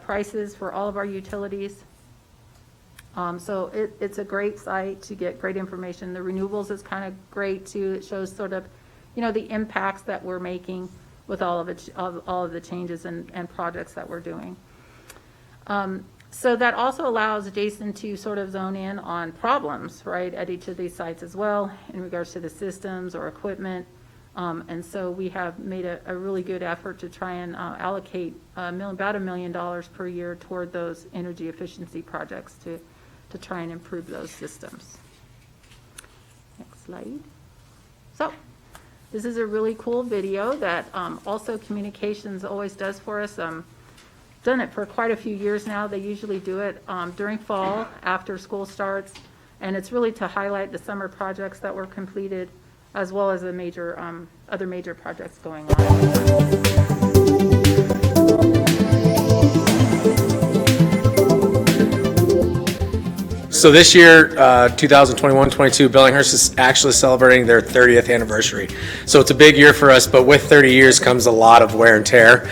prices for all of our utilities. So it's a great site to get great information. The renewables is kind of great too. It shows sort of, the impacts that we're making with all of the changes and projects that we're doing. So that also allows Jason to sort of zone in on problems, right, at each of these sites as well in regards to the systems or equipment. And so we have made a really good effort to try and allocate about $1 million per year toward those energy efficiency projects to try and improve those systems. Next slide. So this is a really cool video that also Communications always does for us. Done it for quite a few years now. They usually do it during fall after school starts, and it's really to highlight the summer projects that were completed as well as the major other major projects going on. So this year, 2021-22, Billinghurst is actually celebrating their 30th anniversary. So it's a big year for us, but with 30 years comes a lot of wear and tear.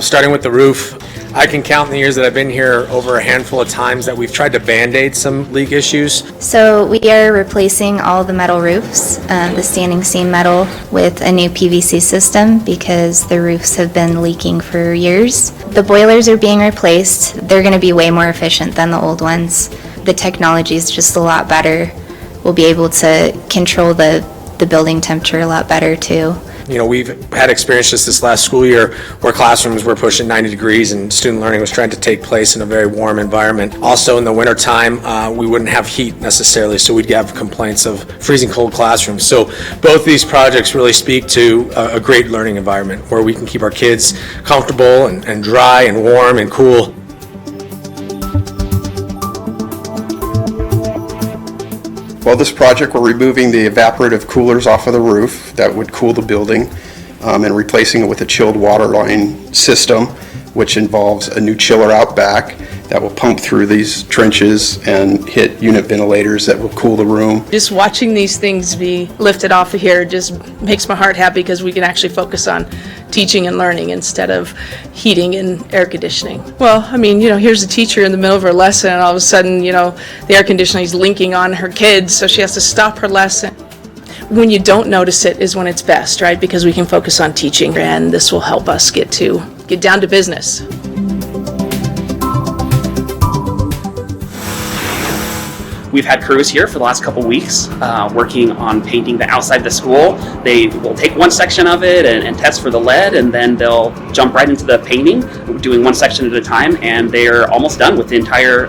Starting with the roof, I can count in the years that I've been here over a handful of times that we've tried to Band-Aid some leak issues. So we are replacing all the metal roofs, the standing seam metal, with a new PVC system because the roofs have been leaking for years. The boilers are being replaced. They're going to be way more efficient than the old ones. The technology is just a lot better. We'll be able to control the building temperature a lot better too. We've had experience just this last school year where classrooms were pushing 90 degrees and student learning was trying to take place in a very warm environment. Also in the winter time, we wouldn't have heat necessarily, so we'd have complaints of freezing cold classrooms. So both these projects really speak to a great learning environment where we can keep our kids comfortable and dry and warm and cool. Well, this project, we're removing the evaporative coolers off of the roof that would cool the building and replacing it with a chilled water line system, which involves a new chiller out back that will pump through these trenches and hit unit ventilators that will cool the room. Just watching these things be lifted off of here just makes my heart happy because we can actually focus on teaching and learning instead of heating and air conditioning. Well, here's a teacher in the middle of her lesson and all of a sudden, the air conditioning is linking on her kids, so she has to stop her lesson. When you don't notice it is when it's best, right? Because we can focus on teaching, and this will help us get down to business. We've had crews here for the last couple weeks working on painting the outside of the school. They will take one section of it and test for the lead, and then they'll jump right into the painting, doing one section at a time, and they're almost done with the entire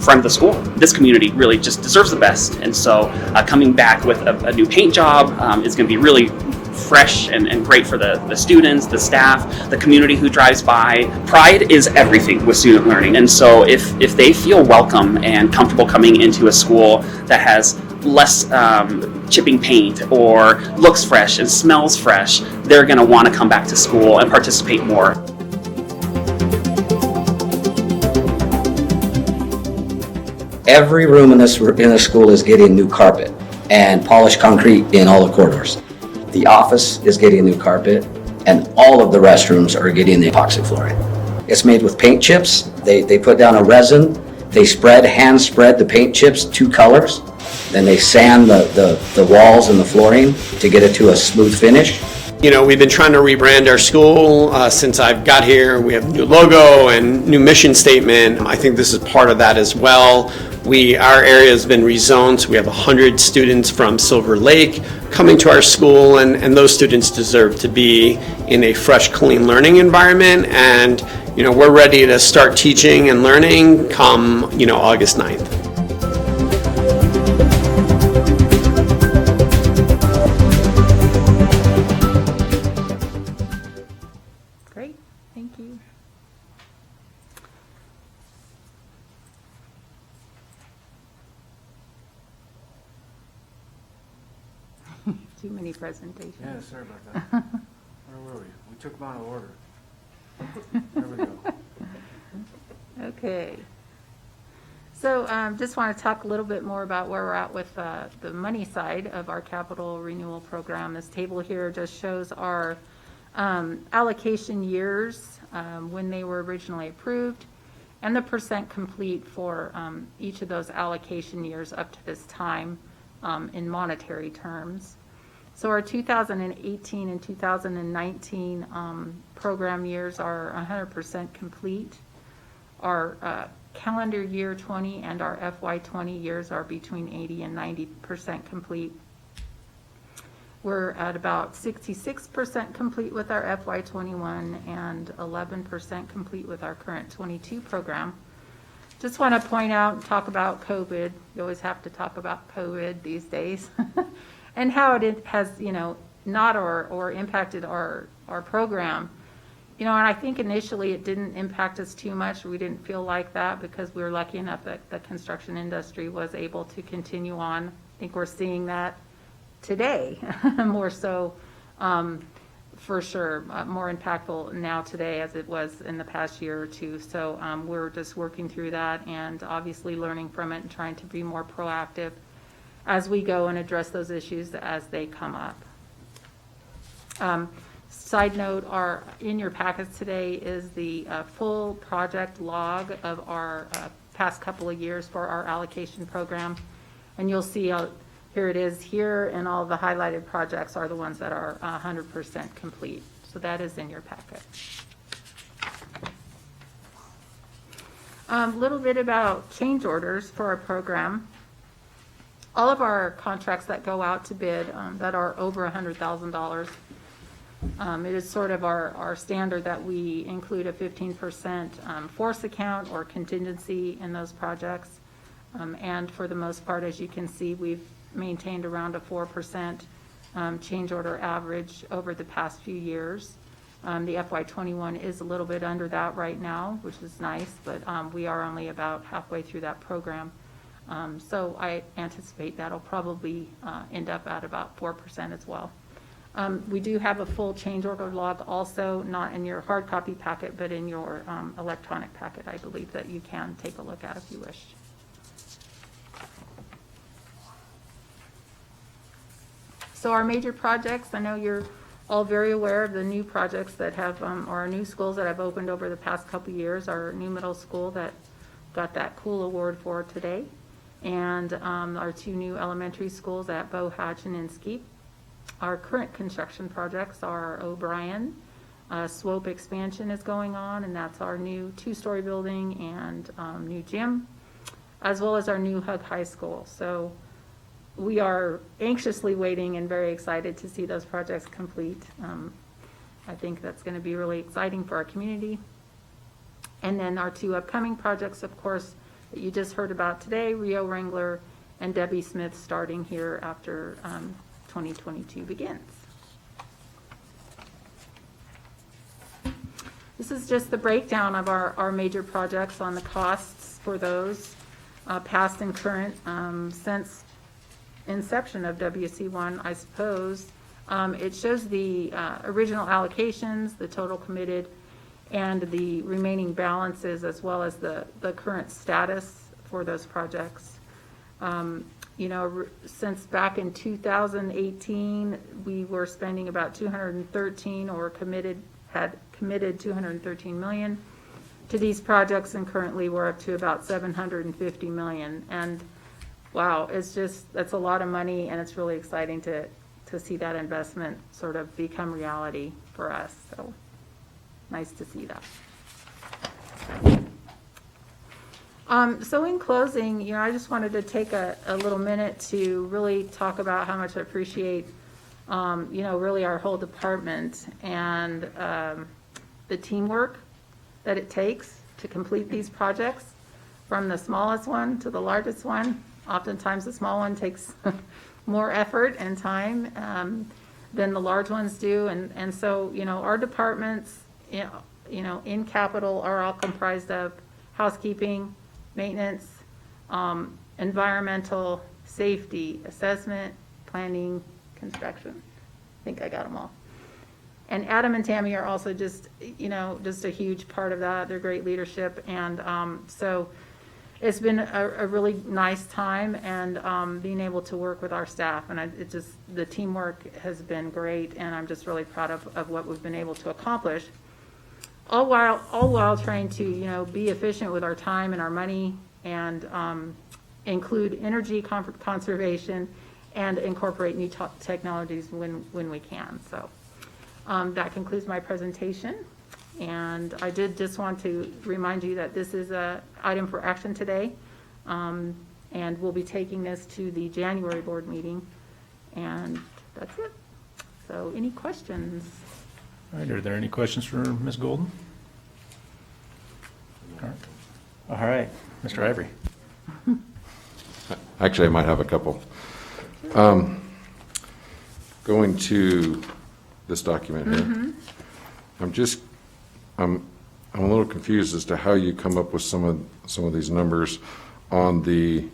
front of the school. This community really just deserves the best, and so coming back with a new paint job is going to be really fresh and great for the students, the staff, the community who drives by. Pride is everything with student learning, and so if they feel welcome and comfortable coming into a school that has less chipping paint or looks fresh and smells fresh, they're going to want to come back to school and participate more. Every room in this school is getting new carpet and polished concrete in all the corridors. The office is getting new carpet, and all of the restrooms are getting the epoxy flooring. It's made with paint chips. They put down a resin. They hand spread the paint chips 2 colors. Then they sand the walls and the flooring to get it to a smooth finish. You know, we've been trying to rebrand our school since I've got here. We have a new logo and new mission statement. I think this is part of that as well. Our area has been rezoned, so we have 100 students from Silver Lake coming to our school, and those students deserve to be in a fresh, clean learning environment. And, you know, we're ready to start teaching and learning come, you know, August 9th. Great, thank you. Too many presentations. Yeah, sorry about that. Where were we? We took them out of order. There we go. Okay. So just want to talk a little bit more about where we're at with the money side of our capital renewal program. This table here just shows our allocation years when they were originally approved and the percent complete for each of those allocation years up to this time in monetary terms. So our 2018 and 2019 program years are 100% complete. Our calendar year 20 and our FY20 years are between 80 and 90% complete. We're at about 66% complete with our FY21 and 11% complete with our current 22 program. Just want to point out and talk about COVID. You always have to talk about COVID these days and how it has, you know, not or impacted our program. You know, and I think initially it didn't impact us too much. We didn't feel like that because we were lucky enough that the construction industry was able to continue on. I think we're seeing that today, more so, for sure, more impactful now today as it was in the past year or two. So we're just working through that and obviously learning from it and trying to be more proactive as we go and address those issues as they come up. Side note, in your packets today is the full project log of our past couple of years for our allocation program. And you'll see here it is here, and all the highlighted projects are the ones that are 100% complete. So that is in your packet. A little bit about change orders for our program. All of our contracts that go out to bid that are over $100,000, it is sort of our standard that we include a 15% force account or contingency in those projects. And for the most part, as you can see, we've maintained around a 4% change order average over the past few years. The FY21 is a little bit under that right now, which is nice, but we are only about halfway through that program. So I anticipate that'll probably end up at about 4% as well. We do have a full change order log also, not in your hard copy packet, but in your electronic packet, I believe, that you can take a look at if you wish. So our major projects, I know you're all very aware of the new projects that have, or our new schools that have opened over the past couple of years. Our new middle school that got that cool award for today, and our two new elementary schools at Bow Hatch and Inskeep. Our current construction projects are O'Brien. Swope expansion is going on, and that's our new 2-story building and new gym, as well as our new Hug High School. So we are anxiously waiting and very excited to see those projects complete. I think that's going to be really exciting for our community. And then our two upcoming projects, of course, that you just heard about today, Rio Wrangler and Debbie Smith, starting here after 2022 begins. This is just the breakdown of our major projects on the costs for those, past and current, since inception of WC1, I suppose. It shows the original allocations, the total committed, and the remaining balances, as well as the current status for those projects. You know, since back in 2018, we were spending about 213, or had committed 213 million to these projects, and currently we're up to about 750 million. And wow, that's a lot of money, and it's really exciting to to see that investment sort of become reality for us. So nice to see that. So in closing, I just wanted to take a little minute to really talk about how much I appreciate, really our whole department and the teamwork that it takes to complete these projects, from the smallest one to the largest one. Oftentimes the small one takes more effort and time than the large ones do. And so, our departments, in capital are all comprised of housekeeping, maintenance, environmental, safety, assessment, planning, construction. I think I got them all. And Adam and Tammy are also just a huge part of that. They're great leadership. And so it's been a really nice time, and being able to work with our staff. And the teamwork has been great, and I'm just really proud of what we've been able to accomplish. All while trying to, be efficient with our time and our money, and include energy conservation and incorporate new technologies when we can. So that concludes my presentation. And I did just want to remind you that this is an item for action today. And we'll be taking this to the January board meeting. And that's it. So any questions? All right, are there any questions for Ms. Golden? All right, Mr. Ivory. Actually, I might have a couple. Going to this document here, I'm a little confused as to how you come up with some of these numbers on the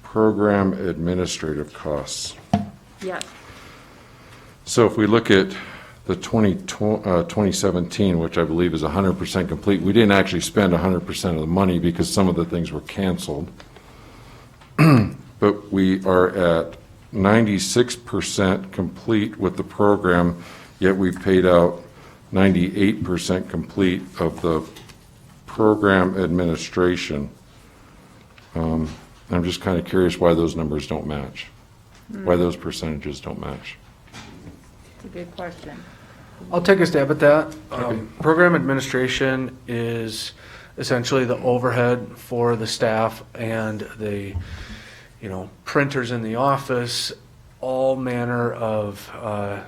program administrative costs. Yes. So if we look at the 2017, which I believe is 100% complete, we didn't actually spend 100% of the money because some of the things were canceled. But we are at 96% complete with the program, yet we've paid out 98% complete of the program administration. I'm just kind of curious why those numbers don't match, why those percentages don't match. It's a good question. I'll take a stab at that. Program administration is essentially the overhead for the staff and the, printers in the office, all manner of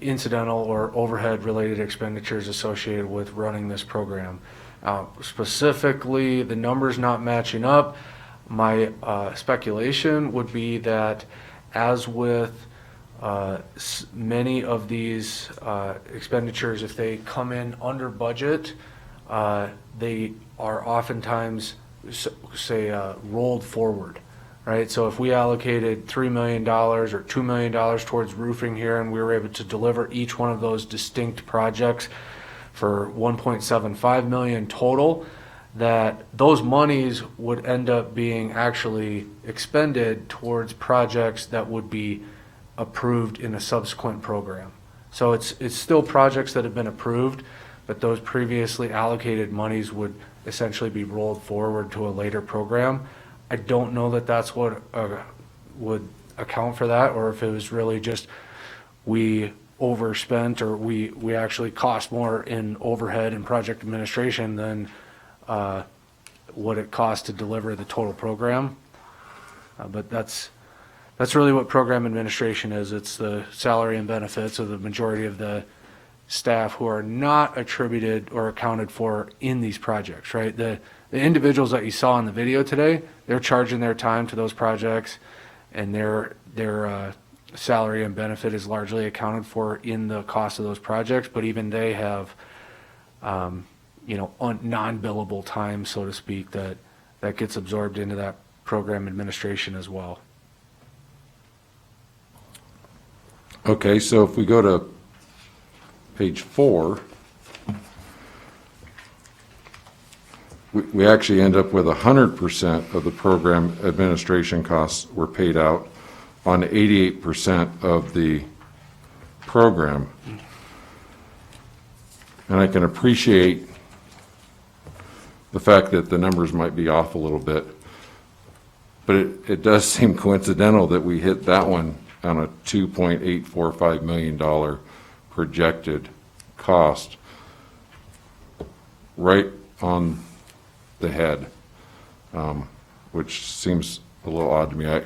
incidental or overhead related expenditures associated with running this program. Specifically, the numbers not matching up, my speculation would be that, as with many of these expenditures, if they come in under budget, they are oftentimes, rolled forward, right? So if we allocated $3 million or $2 million towards roofing here, and we were able to deliver each one of those distinct projects for $1.75 million total, that those monies would end up being actually expended towards projects that would be approved in a subsequent program. So it's still projects that have been approved, but those previously allocated monies would essentially be rolled forward to a later program. I don't know that that's what would account for that, or if it was really just we overspent, or we actually cost more in overhead and project administration than what it cost to deliver the total program. But that's really what program administration is. It's the salary and benefits of the majority of the staff who are not attributed or accounted for in these projects, right? The individuals that you saw in the video today, they're charging their time to those projects, and their salary and benefit is largely accounted for in the cost of those projects, but even they have non-billable time, so to speak, that gets absorbed into that program administration as well. Okay, so if we go to page 4, we actually end up with 100% of the program administration costs were paid out on 88% of the program. And I can appreciate the fact that the numbers might be off a little bit, but it does seem coincidental that we hit that one on a $2.845 million projected cost, right on the head, which seems a little odd to me.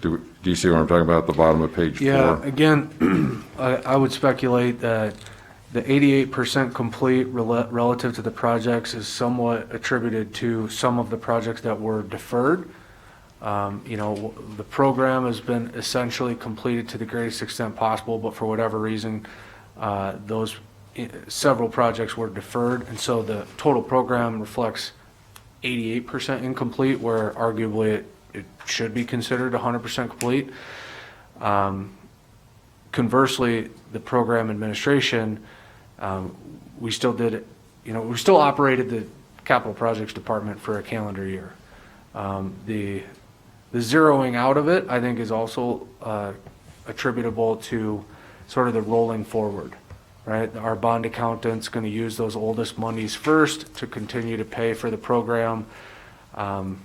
Do you see what I'm talking about at the bottom of page 4? Yeah, again, I would speculate that the 88% complete relative to the projects is somewhat attributed to some of the projects that were deferred. The program has been essentially completed to the greatest extent possible, but for whatever reason, those several projects were deferred, and so the total program reflects 88% incomplete, where arguably it should be considered 100% complete. Conversely, the program administration, we still operated the capital projects department for a calendar year. The zeroing out of it, I think, is also attributable to sort of the rolling forward, right? Our bond accountant's going to use those oldest monies first to continue to pay for the program. I'm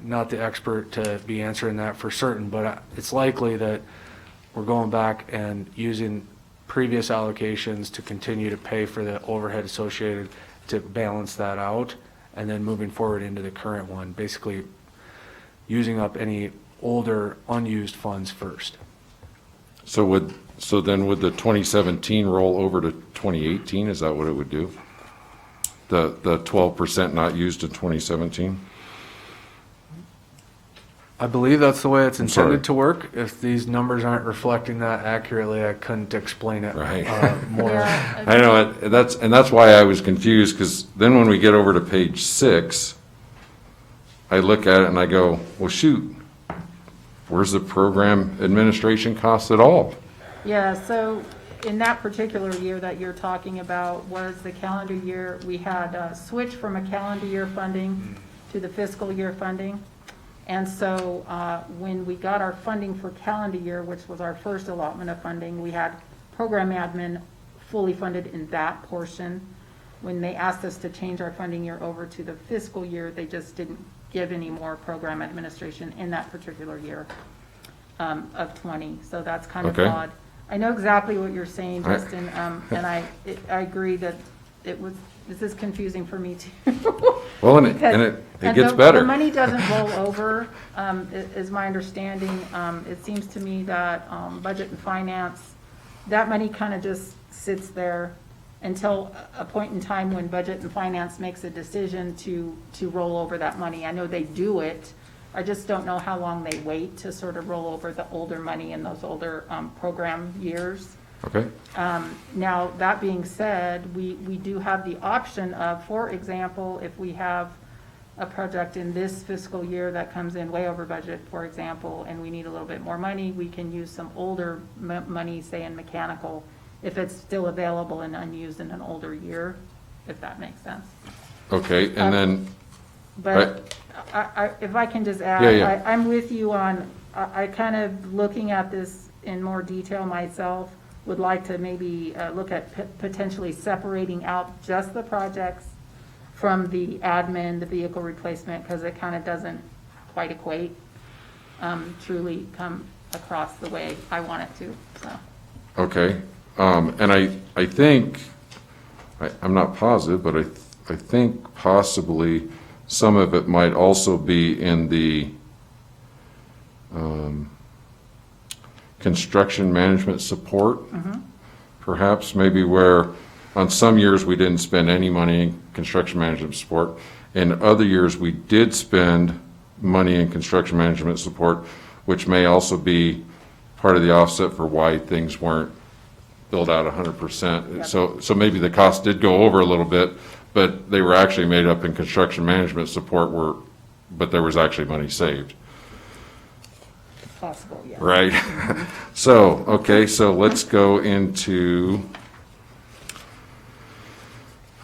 not the expert to be answering that for certain, but it's likely that we're going back and using previous allocations to continue to pay for the overhead associated to balance that out, and then moving forward into the current one, basically using up any older unused funds first. So then would the 2017 roll over to 2018? Is that what it would do? The 12% not used in 2017? I believe that's the way it's intended to work. If these numbers aren't reflecting that accurately, I couldn't explain it more. Yeah. I know, that's why I was confused, because then when we get over to page 6, I look at it and I go, well, shoot, where's the program administration cost at all? Yeah, so in that particular year that you're talking about was the calendar year. We had switched from a calendar year funding to the fiscal year funding. And so when we got our funding for calendar year, which was our first allotment of funding, we had program admin fully funded in that portion. When they asked us to change our funding year over to the fiscal year, they just didn't give any more program administration in that particular year of 20. So that's kind of odd. I know exactly what you're saying, Justin, and I agree that this is confusing for me too. Well, and it gets better. The money doesn't roll over, is my understanding. It seems to me that budget and finance, that money kind of just sits there until a point in time when budget and finance makes a decision to roll over that money. I know they do it. I just don't know how long they wait to sort of roll over the older money in those older program years. Okay. Now, that being said, we do have the option of, for example, if we have a project in this fiscal year that comes in way over budget, for example, and we need a little bit more money, we can use some older money, say in mechanical, if it's still available and unused in an older year, if that makes sense. Okay, and then. But if I can just add, Yeah. I'm with you on, I kind of looking at this in more detail myself, would like to maybe look at potentially separating out just the projects from the admin, the vehicle replacement, because it kind of doesn't quite equate, truly come across the way I want it to, so. Okay, and I think, I'm not positive, but I think possibly some of it might also be in the construction management support. Perhaps maybe where on some years we didn't spend any money in construction management support. In other years we did spend money in construction management support, which may also be part of the offset for why things weren't billed out 100%. Yep. So maybe the cost did go over a little bit, but they were actually made up in construction management support but there was actually money saved. Possible, yeah. Right. So, okay, so let's go into,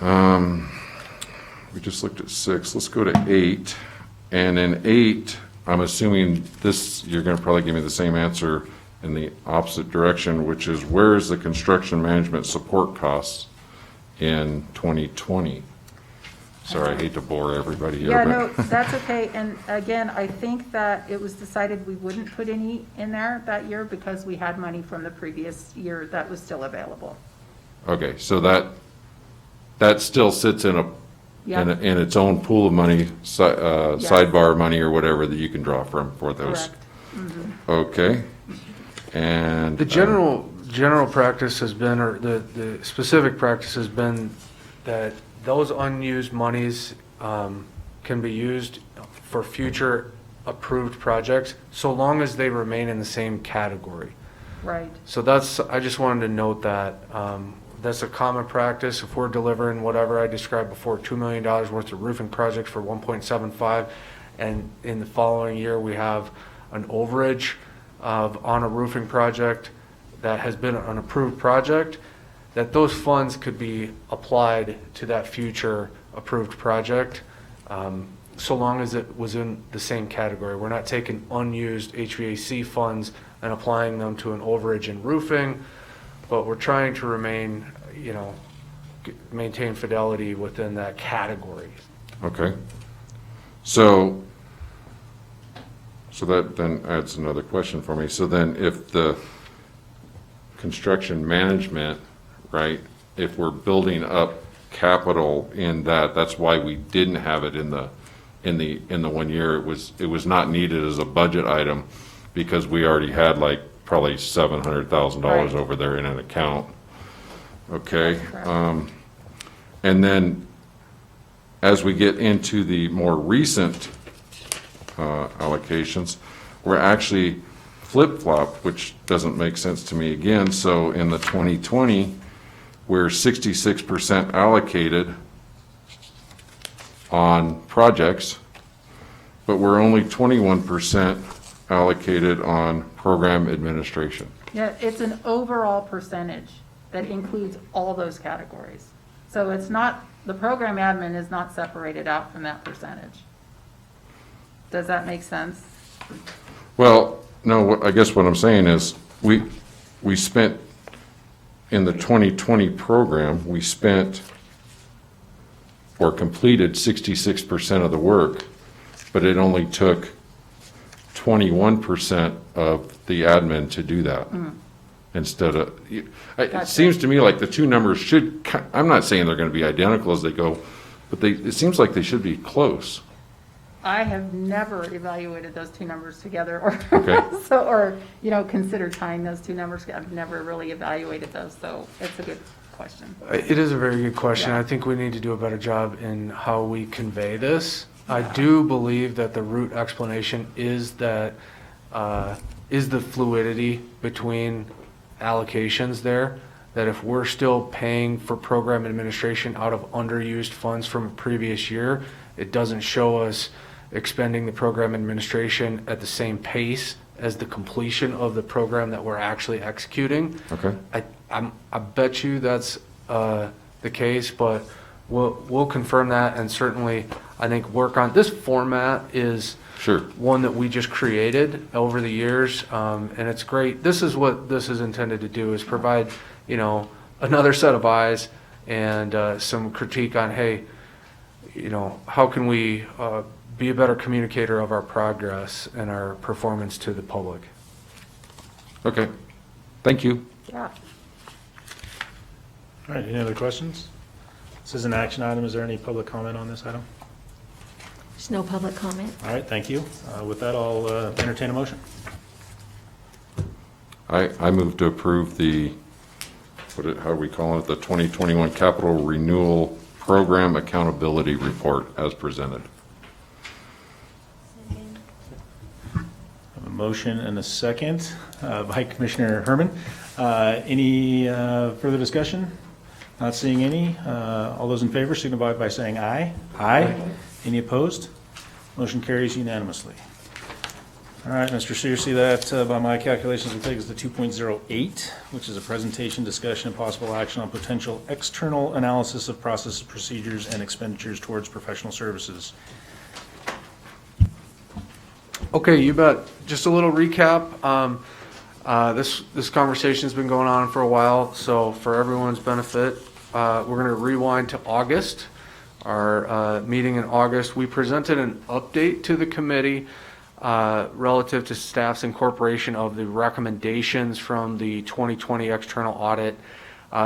we just looked at 6, let's go to 8. And in 8, I'm assuming you're going to probably give me the same answer in the opposite direction, which is where is the construction management support costs in 2020? Sorry, I hate to bore everybody here. Yeah, but- no, that's okay. And again, I think that it was decided we wouldn't put any in there that year because we had money from the previous year that was still available. Okay, so that still sits in Yep. in its own pool of money, sidebar money or whatever that you can draw from for those. Correct. Mhm. Okay, and. The general practice has been, or the specific practice has been that those unused monies can be used for future approved projects, so long as they remain in the same category. Right. So I just wanted to note that, that's a common practice. If we're delivering whatever I described before, $2 million worth of roofing projects for 1.75, and in the following year, we have an overage on a roofing project that has been an approved project, that those funds could be applied to that future approved project, so long as it was in the same category. We're not taking unused HVAC funds and applying them to an overage in roofing, but we're trying to remain, maintain fidelity within that category. Okay. So that then adds another question for me. So then if the construction management, right, if we're building up capital in that, that's why we didn't have it in the 1 year. It was not needed as a budget item because we already had like probably $700,000 Right. over there in an account. Okay. And then as we get into the more recent allocations, we're actually flip-flop, which doesn't make sense to me again. So in the 2020, we're 66% allocated on projects, but we're only 21% allocated on program administration. Yeah, it's an overall percentage that includes all those categories. So it's not, the program admin is not separated out from that percentage. Does that make sense? Well, no, I guess what I'm saying is, we spent, in the 2020 program, we spent or completed 66% of the work, but it only took 21% of the admin to do that. Instead of, it seems to me like the two numbers should, I'm not saying they're going to be identical as they go, but it seems like they should be close. I have never evaluated those two numbers together or, Okay. considered tying those two numbers. I've never really evaluated those, so it's a good question. It is a very good question. Yeah. I think we need to do a better job in how we convey this. I do believe that the root explanation is that, is the fluidity between allocations there, that if we're still paying for program administration out of underused funds from a previous year, it doesn't show us expending the program administration at the same pace as the completion of the program that we're actually executing. Okay. I bet you that's the case, but we'll confirm that, and certainly I think work on this format is Sure. one that we just created over the years, and it's great. This is what this is intended to do, is provide another set of eyes and some critique on, hey, how can we be a better communicator of our progress and our performance to the public. Okay. Thank you. Yeah. All right, any other questions? This is an action item. Is there any public comment on this item? There's no public comment. All right, thank you. With that, I'll entertain a motion. I move to approve how are we calling it, the 2021 Capital Renewal Program Accountability Report as presented. A motion and a second by Commissioner Herman. Any further discussion? Not seeing any. All those in favor signify by saying aye. Aye. Any opposed? Motion carries unanimously. All right, Mr. Searcy, that by my calculations will take us to 2.08, which is a presentation, discussion, and possible action on potential external analysis of processes, procedures, and expenditures towards professional services. Okay, you bet. Just a little recap. This conversation's been going on for a while, so for everyone's benefit, we're going to rewind to August. our meeting in August, we presented an update to the committee relative to staff's incorporation of the recommendations from the 2020 external audit.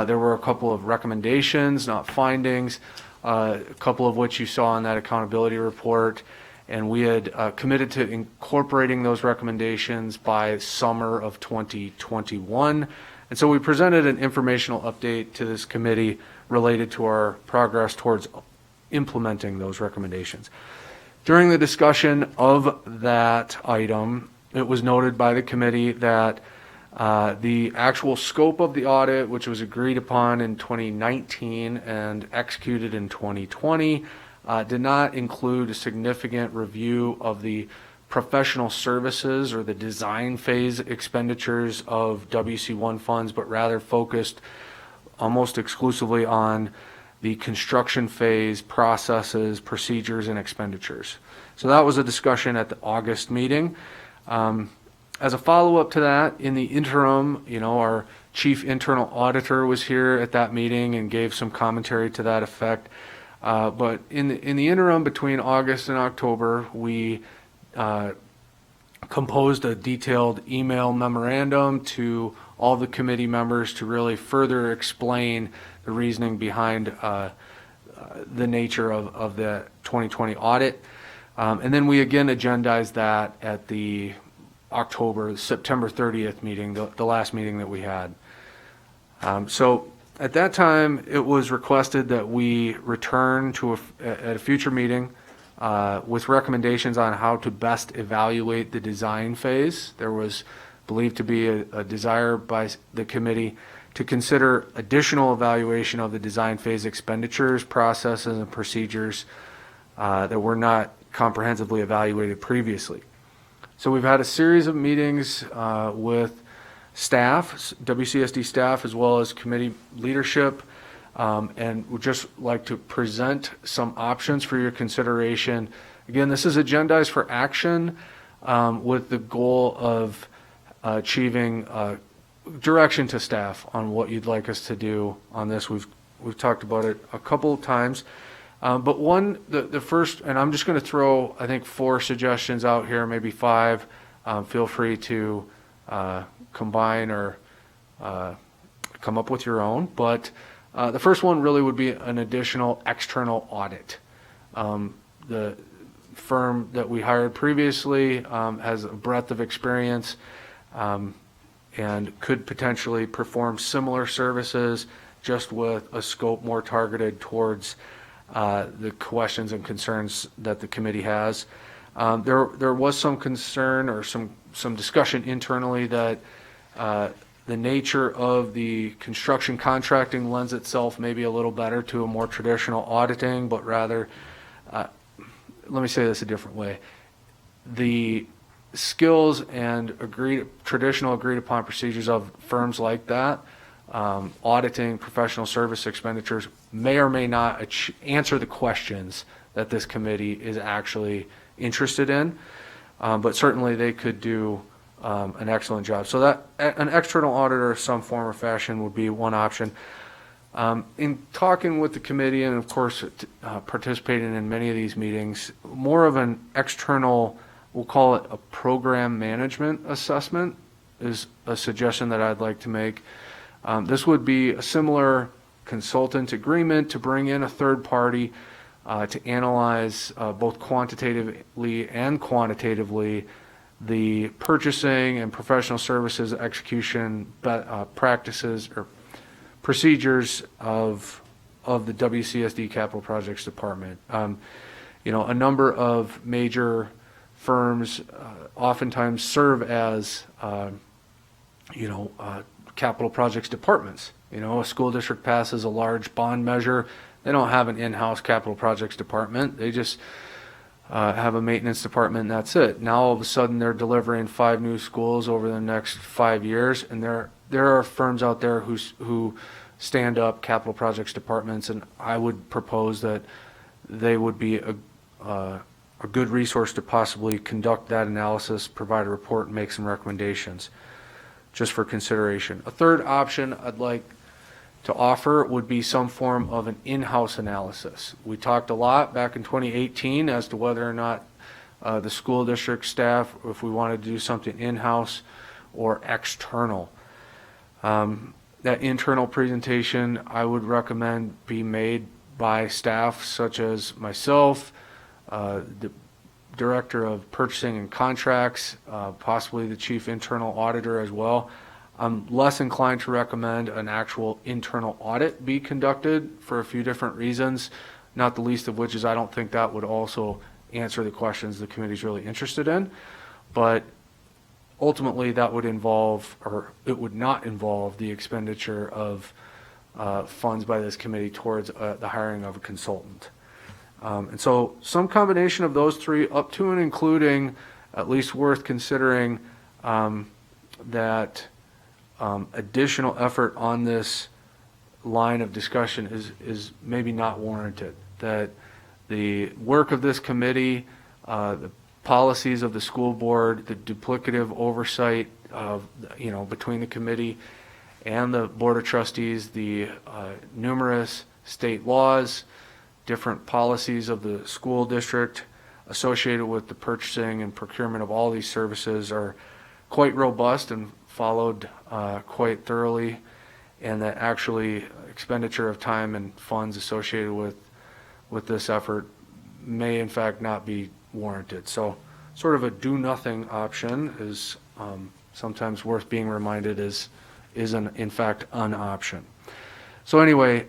There were a couple of recommendations, not findings, a couple of which you saw in that accountability report, and we had committed to incorporating those recommendations by summer of 2021. And so we presented an informational update to this committee related to our progress towards implementing those recommendations. During the discussion of that item, it was noted by the committee that the actual scope of the audit, which was agreed upon in 2019 and executed in 2020, did not include a significant review of the professional services or the design phase expenditures of WC1 funds, but rather focused almost exclusively on the construction phase processes, procedures, and expenditures. So that was a discussion at the August meeting. As a follow-up to that, in the interim, our chief internal auditor was here at that meeting and gave some commentary to that effect. But in the interim between August and October, we composed a detailed email memorandum to all the committee members to really further explain the reasoning behind the nature of the 2020 audit. And then we again agendized that at the September 30th meeting, the last meeting that we had. So at that time, it was requested that we return at a future meeting with recommendations on how to best evaluate the design phase. There was believed to be a desire by the committee to consider additional evaluation of the design phase expenditures, processes, and procedures that were not comprehensively evaluated previously. So we've had a series of meetings with staff, WCSD staff, as well as committee leadership, and would just like to present some options for your consideration. Again, this is agendized for action with the goal of achieving direction to staff on what you'd like us to do on this. We've talked about it a couple of times. But the first, and I'm just going to throw, I think, 4 suggestions out here, maybe 5. Feel free to combine or come up with your own. But the first one really would be an additional external audit. The firm that we hired previously has a breadth of experience and could potentially perform similar services, just with a scope more targeted towards the questions and concerns that the committee has. There was some concern or some discussion internally that the nature of the construction contracting lends itself maybe a little better to a more traditional auditing, but rather, let me say this a different way. The skills and traditional agreed upon procedures of firms like that, auditing professional service expenditures, may or may not answer the questions that this committee is actually interested in, but certainly they could do an excellent job. So that an external auditor of some form or fashion would be one option. In talking with the committee and of course participating in many of these meetings, more of an external, we'll call it a program management assessment, is a suggestion that I'd like to make. This would be a similar consultant agreement to bring in a third party to analyze both quantitatively and quantitatively the purchasing and professional services execution practices or procedures of the WCSD Capital Projects Department. A number of major firms oftentimes serve as capital projects departments. A school district passes a large bond measure. They don't have an in-house capital projects department. They just have a maintenance department and that's it. Now all of a sudden they're delivering 5 new schools over the next 5 years, and there are firms out there who stand up capital projects departments, and I would propose that they would be a good resource to possibly conduct that analysis, provide a report, and make some recommendations just for consideration. A third option I'd like to offer would be some form of an in-house analysis. We talked a lot back in 2018 as to whether or not the school district staff, if we wanted to do something in-house or external. That internal presentation, I would recommend be made by staff such as myself, the Director of Purchasing and Contracts, possibly the Chief Internal Auditor as well. I'm less inclined to recommend an actual internal audit be conducted for a few different reasons, not the least of which is I don't think that would also answer the questions the committee's really interested in. But ultimately, that would involve, or it would not involve, the expenditure of funds by this committee towards the hiring of a consultant. And so some combination of those three, up to and including, at least worth considering, that additional effort on this line of discussion is maybe not warranted. That the work of this committee, the policies of the school board, the duplicative oversight of, between the committee and the board of trustees, the numerous state laws, different policies of the school district associated with the purchasing and procurement of all these services are quite robust and followed quite thoroughly, and that actually expenditure of time and funds associated with this effort may in fact not be warranted. So sort of a do-nothing option is sometimes worth being reminded is in fact an option. So anyway,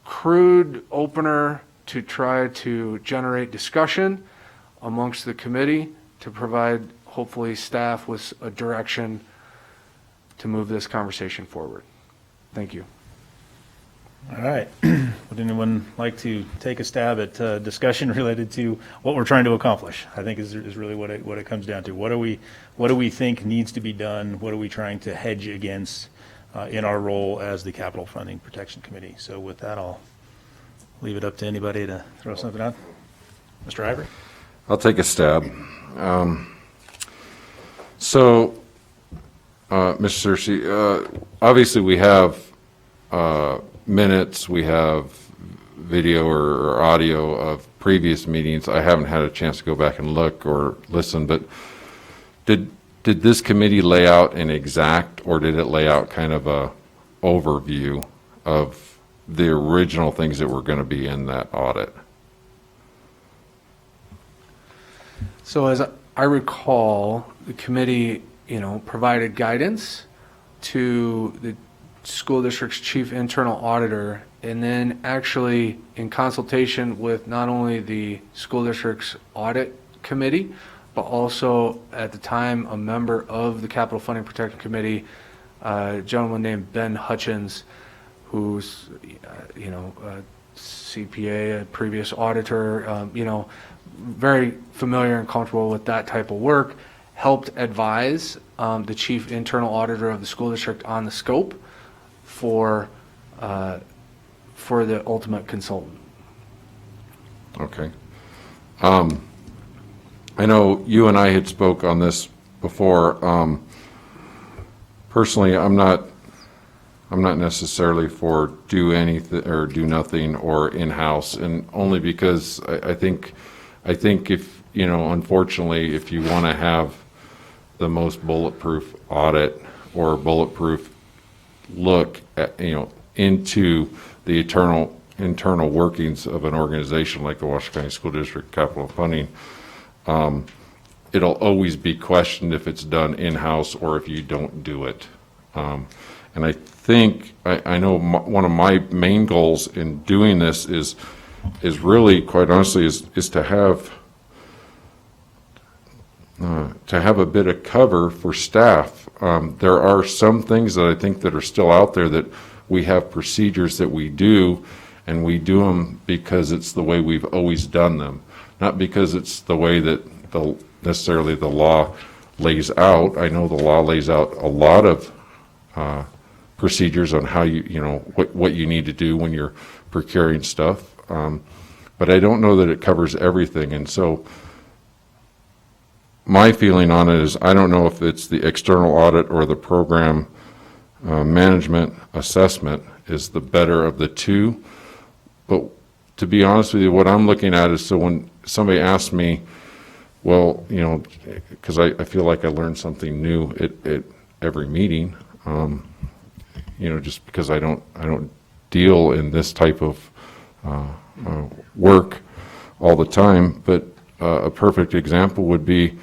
crude opener to try to generate discussion amongst the committee to provide hopefully staff with a direction to move this conversation forward. Thank you. All right. Would anyone like to take a stab at discussion related to what we're trying to accomplish? I think is really what it comes down to. What do we think needs to be done? What are we trying to hedge against in our role as the Capital Funding Protection Committee? So with that, I'll leave it up to anybody to throw something out. Mr. Ivory? I'll take a stab. Mr. Searcy, obviously we have minutes, we have video or audio of previous meetings. I haven't had a chance to go back and look or listen, but did this committee lay out an exact, or did it lay out kind of a overview of the original things that were going to be in that audit? So as I recall, the committee, provided guidance to the school district's chief internal auditor, and then actually in consultation with not only the school district's audit committee, but also at the time a member of the Capital Funding Protection Committee, a gentleman named Ben Hutchins, who's, a CPA, a previous auditor, very familiar and comfortable with that type of work, helped advise the chief internal auditor of the school district on the scope for the ultimate consultant. Okay. I know you and I had spoke on this before. Personally, I'm not necessarily for do anything or do nothing or in-house, and only because I think if, unfortunately, if you want to have the most bulletproof audit or bulletproof look at, into the internal workings of an organization like the Washington County School District Capital Funding, it'll always be questioned if it's done in-house or if you don't do it. And I think, I know one of my main goals in doing this is really, quite honestly, is to have a bit of cover for staff. There are some things that I think that are still out there that we have procedures that we do, and we do them because it's the way we've always done them, not because it's the way that necessarily the law lays out. I know the law lays out a lot of procedures on how what you need to do when you're procuring stuff, but I don't know that it covers everything. And so my feeling on it is I don't know if it's the external audit or the program management assessment is the better of the two. But to be honest with you, what I'm looking at is, so when somebody asks me, well, you know, because I feel like I learn something new at every meeting, you know, just because I don't deal in this type of work all the time. But a perfect example would be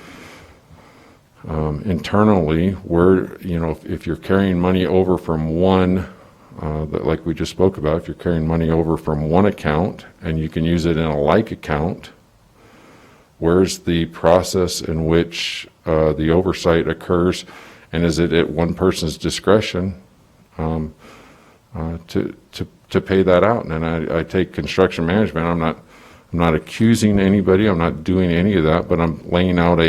internally, where, you know, if you're carrying money over from one, like we just spoke about, if you're carrying money over from one account and you can use it in a like account, where's the process in which the oversight occurs, and is it at one person's discretion to pay that out? And I take construction management. I'm not accusing anybody. I'm not doing any of that, but I'm laying out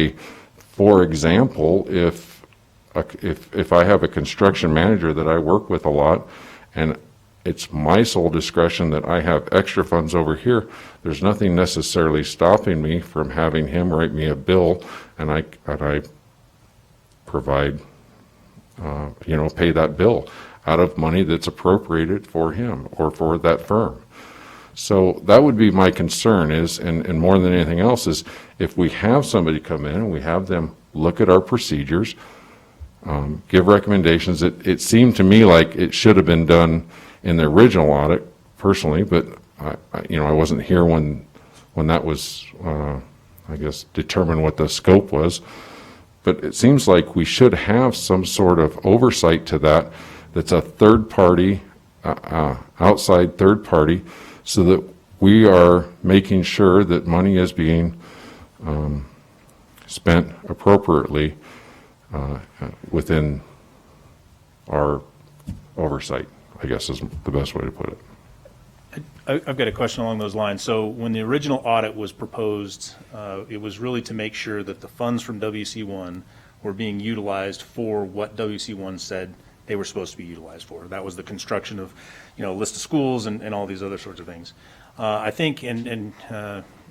for example, if I have a construction manager that I work with a lot, and it's my sole discretion that I have extra funds over here, there's nothing necessarily stopping me from having him write me a bill, and I provide, you know, pay that bill out of money that's appropriated for him or for that firm. So that would be my concern is, and more than anything else, is if we have somebody come in and we have them look at our procedures, give recommendations. It seemed to me like it should have been done in the original audit, personally, but you know, I wasn't here when that was, I guess, determined what the scope was. But it seems like we should have some sort of oversight to that. That's a third party, outside third party, so that we are making sure that money is being spent appropriately within our oversight, I guess is the best way to put it. I've got a question along those lines. So when the original audit was proposed, it was really to make sure that the funds from WC1 were being utilized for what WC1 said they were supposed to be utilized for. That was the construction of, you know, a list of schools and all these other sorts of things. I think, and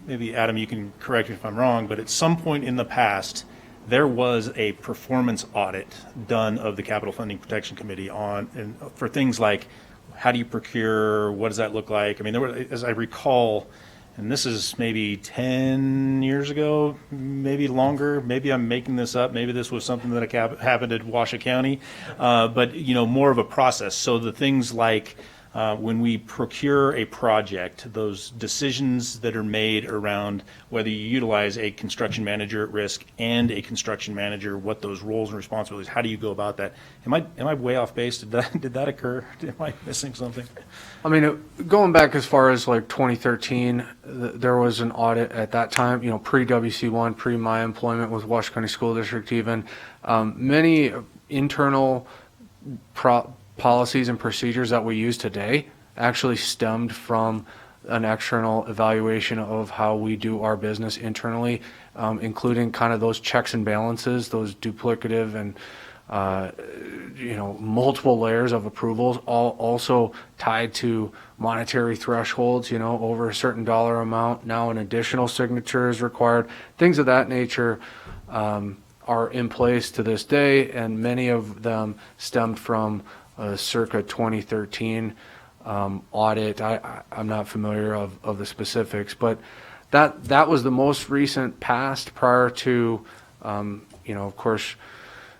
maybe Adam, you can correct me if I'm wrong, but at some point in the past, there was a performance audit done of the Capital Funding Protection Committee for things like, how do you procure, what does that look like? I mean, there were, as I recall, and this is maybe 10 years ago, maybe longer, maybe I'm making this up, maybe this was something that happened at Washoe County, but, you know, more of a process. So the things like when we procure a project, those decisions that are made around whether you utilize a construction manager at risk and a construction manager, what those roles and responsibilities, how do you go about that? Am I way off base? Did that occur? Am I missing something? I mean, going back as far as like 2013, there was an audit at that time, you know, pre-WC1, pre my employment with Washoe County School District even. Many internal policies and procedures that we use today actually stemmed from an external evaluation of how we do our business internally, including kind of those checks and balances, those duplicative and you know, multiple layers of approvals, all also tied to monetary thresholds, you know, over a certain dollar amount. Now an additional signature is required. Things of that nature are in place to this day, and many of them stemmed from circa 2013 audit. I'm not familiar of the specifics, but that was the most recent past prior to, you know, of course,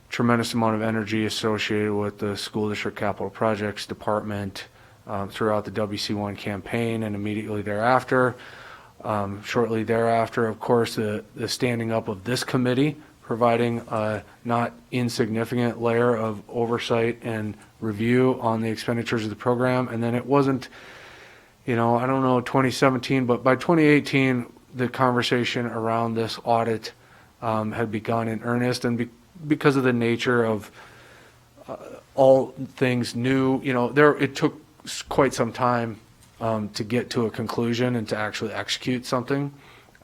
tremendous amount of energy associated with the school district capital projects department throughout the WC1 campaign, and immediately thereafter, shortly thereafter, of course, the standing up of this committee, providing a not insignificant layer of oversight and review on the expenditures of the program. And then it wasn't, you know, I don't know, 2017, but by 2018, the conversation around this audit had begun in earnest, and because of the nature of all things new, you know, it took quite some time to get to a conclusion and to actually execute something.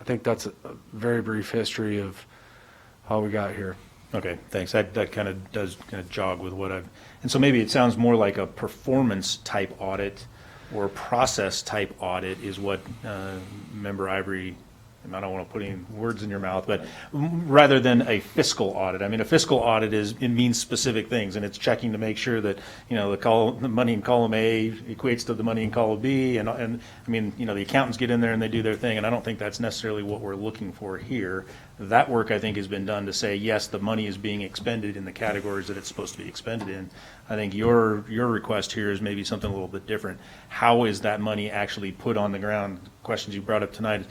I think that's a very brief history of how we got here. Okay, thanks. That kind of does kind of jog with what I've, and so maybe it sounds more like a performance type audit or process type audit is what Member Ivory I don't want to put any words in your mouth, but rather than a fiscal audit. I mean, a fiscal audit it means specific things, and it's checking to make sure that, the money in column A equates to the money in column B, and I mean, the accountants get in there and they do their thing, and I don't think that's necessarily what we're looking for here. That work, I think, has been done to say, yes, the money is being expended in the categories that it's supposed to be expended in. I think your request here is maybe something a little bit different. How is that money actually put on the ground? Questions you brought up tonight,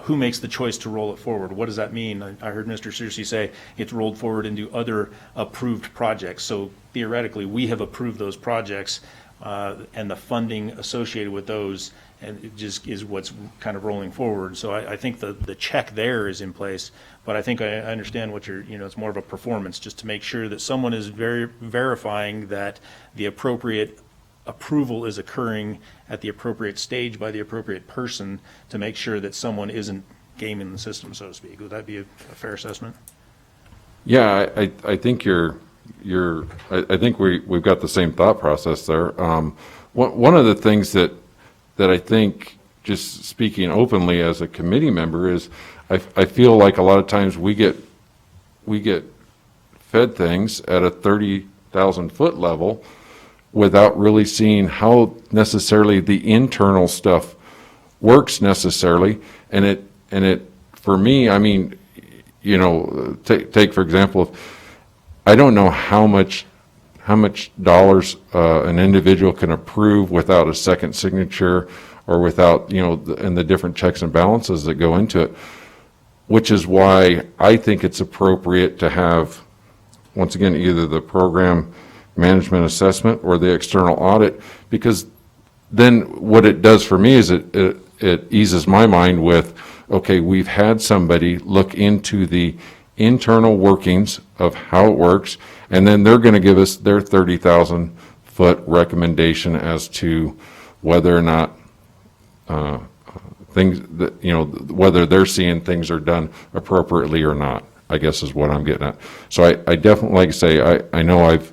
who makes the choice to roll it forward? What does that mean? I heard Mr. Searcy say it's rolled forward into other approved projects. So theoretically, we have approved those projects, and the funding associated with those, and it just is what's kind of rolling forward. So I think the check there is in place, but I think I understand what it's more of a performance, just to make sure that someone is verifying that the appropriate approval is occurring at the appropriate stage by the appropriate person, to make sure that someone isn't gaming the system, so to speak. Would that be a fair assessment? Yeah, I think I think we've got the same thought process there. One of the things that I think, just speaking openly as a committee member, is I feel like a lot of times we get fed things at a 30,000 foot level without really seeing how necessarily the internal stuff works necessarily. And it for me, I mean, take for example, I don't know how much dollars an individual can approve without a second signature, or without, and the different checks and balances that go into it, which is why I think it's appropriate to have, once again, either the program management assessment or the external audit, because then what it does for me is it eases my mind with, okay, we've had somebody look into the internal workings of how it works, and then they're going to give us their 30,000 foot recommendation as to whether or not things that, whether they're seeing things are done appropriately or not, I guess is what I'm getting at. So I definitely, like I say, I know I've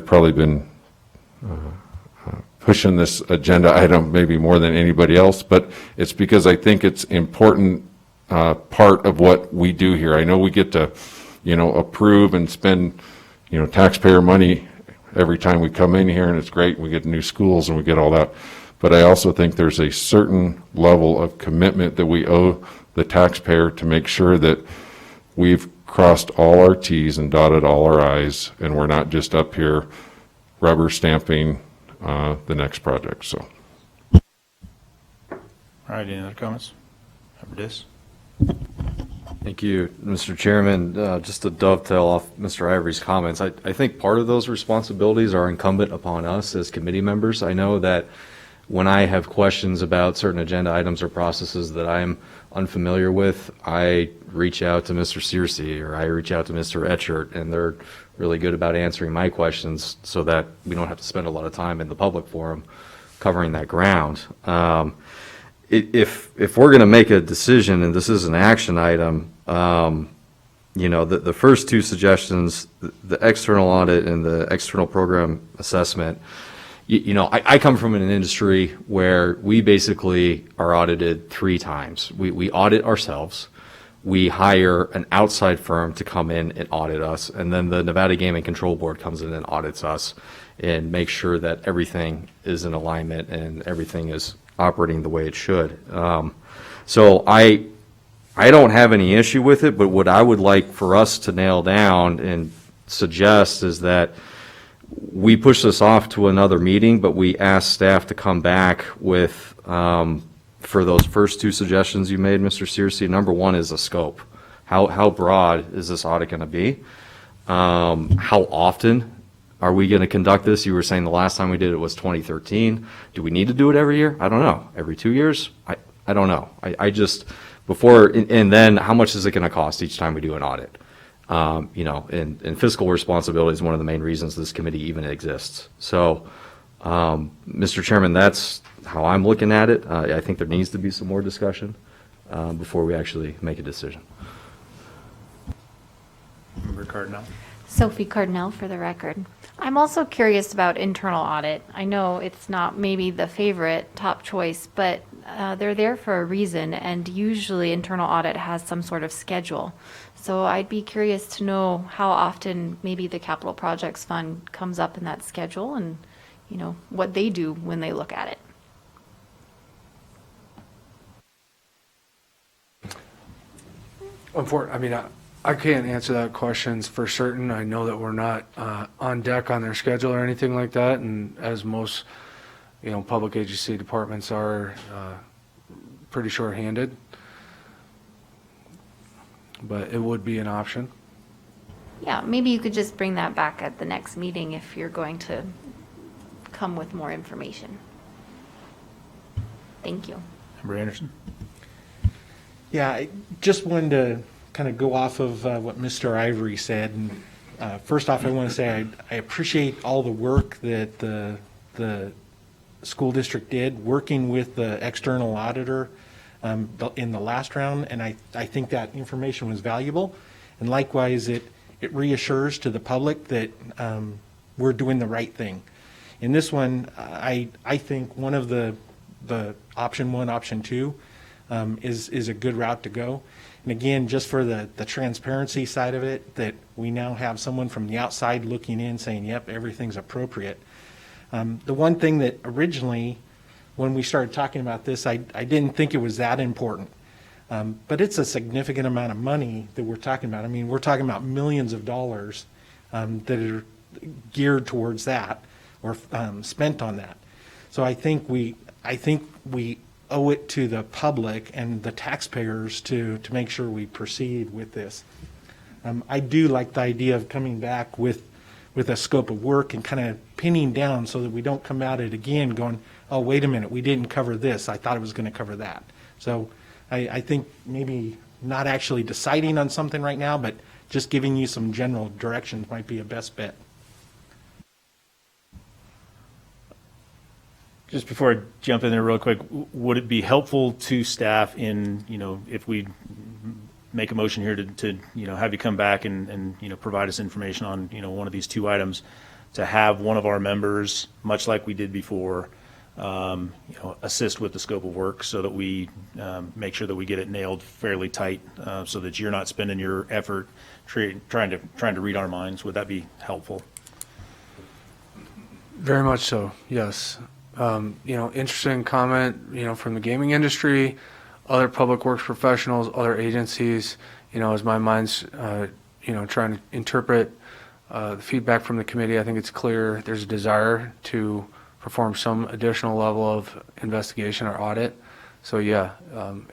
probably been pushing this agenda item maybe more than anybody else, but it's because I think it's important part of what we do here. I know we get to, approve and spend, taxpayer money every time we come in here, and it's great. We get new schools and we get all that. But I also think there's a certain level of commitment that we owe the taxpayer to make sure that we've crossed all our T's and dotted all our I's, and we're not just up here rubber stamping the next project. So. All right, any other comments? Member Dis? Thank you, Mr. Chairman. Just to dovetail off Mr. Ivory's comments, I think part of those responsibilities are incumbent upon us as committee members. I know that when I have questions about certain agenda items or processes that I'm unfamiliar with, I reach out to Mr. Searcy or I reach out to Mr. Etchert, and they're really good about answering my questions so that we don't have to spend a lot of time in the public forum covering that ground. If we're going to make a decision, and this is an action item, the first two suggestions, the external audit and the external program assessment, I come from an industry where we basically are audited 3 times. We audit ourselves, we hire an outside firm to come in and audit us, and then the Nevada Gaming Control Board comes in and audits us and makes sure that everything is in alignment and everything is operating the way it should. So I don't have any issue with it, but what I would like for us to nail down and suggest is that we push this off to another meeting, but we ask staff to come back with, for those first 2 suggestions you made, Mr. Searcy. Number 1 is a scope. How broad is this audit going to be? How often are we going to conduct this? You were saying the last time we did it was 2013. Do we need to do it every year? I don't know. Every 2 years? I don't know. I just, and then how much is it going to cost each time we do an audit? And fiscal responsibility is one of the main reasons this committee even exists. So, Mr. Chairman, that's how I'm looking at it. I think there needs to be some more discussion before we actually make a decision. Member Cardinal. Sophie Cardinal for the record. I'm also curious about internal audit. I know it's not maybe the favorite top choice, but they're there for a reason, and usually internal audit has some sort of schedule. So I'd be curious to know how often maybe the capital projects fund comes up in that schedule, and what they do when they look at it. I can't answer that question for certain. I know that we're not on deck on their schedule or anything like that, and as most, public agency departments are pretty short-handed. But it would be an option. Yeah, maybe you could just bring that back at the next meeting if you're going to come with more information. Thank you. Member Anderson? Yeah, I just wanted to kind of go off of what Mr. Ivory said. And first off, I want to say I appreciate all the work that the school district did working with the external auditor in the last round, and I think that information was valuable. And likewise, it reassures to the public that we're doing the right thing. In this one, I think one of the option 1, option 2 is a good route to go. And again, just for the transparency side of it, that we now have someone from the outside looking in saying, yep, everything's appropriate. The one thing that originally, when we started talking about this, I didn't think it was that important. But it's a significant amount of money that we're talking about. I mean, we're talking about millions of dollars that are geared towards that or spent on that. So I think we owe it to the public and the taxpayers to make sure we proceed with this. I do like the idea of coming back with a scope of work and kind of pinning down so that we don't come at it again going, oh, wait a minute, we didn't cover this. I thought it was going to cover that. So I think maybe not actually deciding on something right now, but just giving you some general directions might be a best bet. Just before I jump in there real quick, would it be helpful to staff in, if we make a motion here to have you come back and provide us information on, one of these 2 items, to have one of our members, much like we did before, assist with the scope of work so that we make sure that we get it nailed fairly tight, so that you're not spending your effort trying to read our minds? Would that be helpful? Very much so, yes. Interesting comment, from the gaming industry, other public works professionals, other agencies, as my mind's, trying to interpret the feedback from the committee. I think it's clear there's a desire to perform some additional level of investigation or audit. So yeah,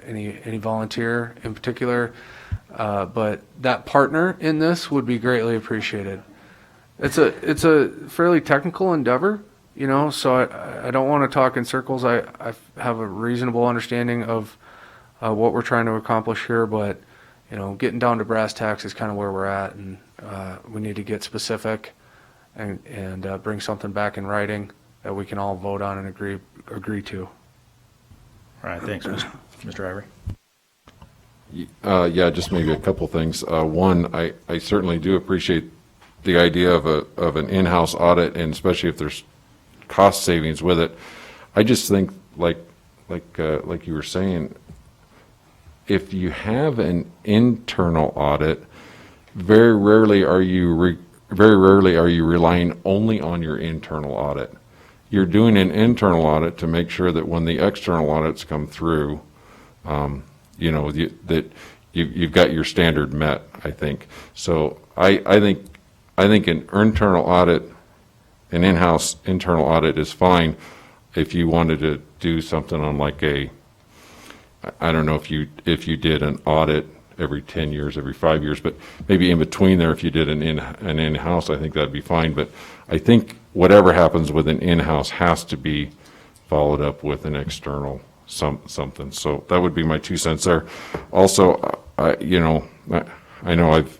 any volunteer in particular, but that partner in this would be greatly appreciated. It's a fairly technical endeavor. So I don't want to talk in circles. I have a reasonable understanding of what we're trying to accomplish here, but, getting down to brass tacks is kind of where we're at, and we need to get specific and bring something back in writing that we can all vote on and agree to. All right, thanks, Mr. Yeah, just maybe a couple things. One, I certainly do appreciate the idea of an in-house audit, and especially if there's cost savings with it. I just think, like you were saying, if you have an internal audit, very rarely are you relying only on your internal audit. You're doing an internal audit to make sure that when the external audits come through, that you've got your standard met, I think. So I think an internal audit, an in-house internal audit is fine if you wanted to do something on like I don't know if you did an audit every 10 years, every 5 years, but maybe in between there, if you did an in-house, I think that'd be fine. But I think whatever happens with an in-house has to be followed up with an external something. So that would be my 2 cents there. Also, I know I've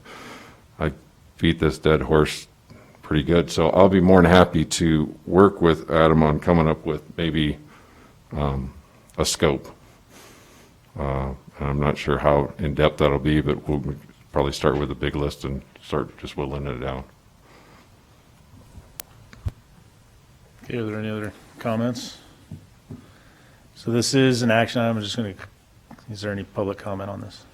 beat this dead horse pretty good, so I'll be more than happy to work with Adam on coming up with maybe a scope. I'm not sure how in-depth that'll be, but we'll probably start with a big list and start just whittling it down. Okay, are there any other comments? So this is an action item. I'm just going to, is there any public comment on this?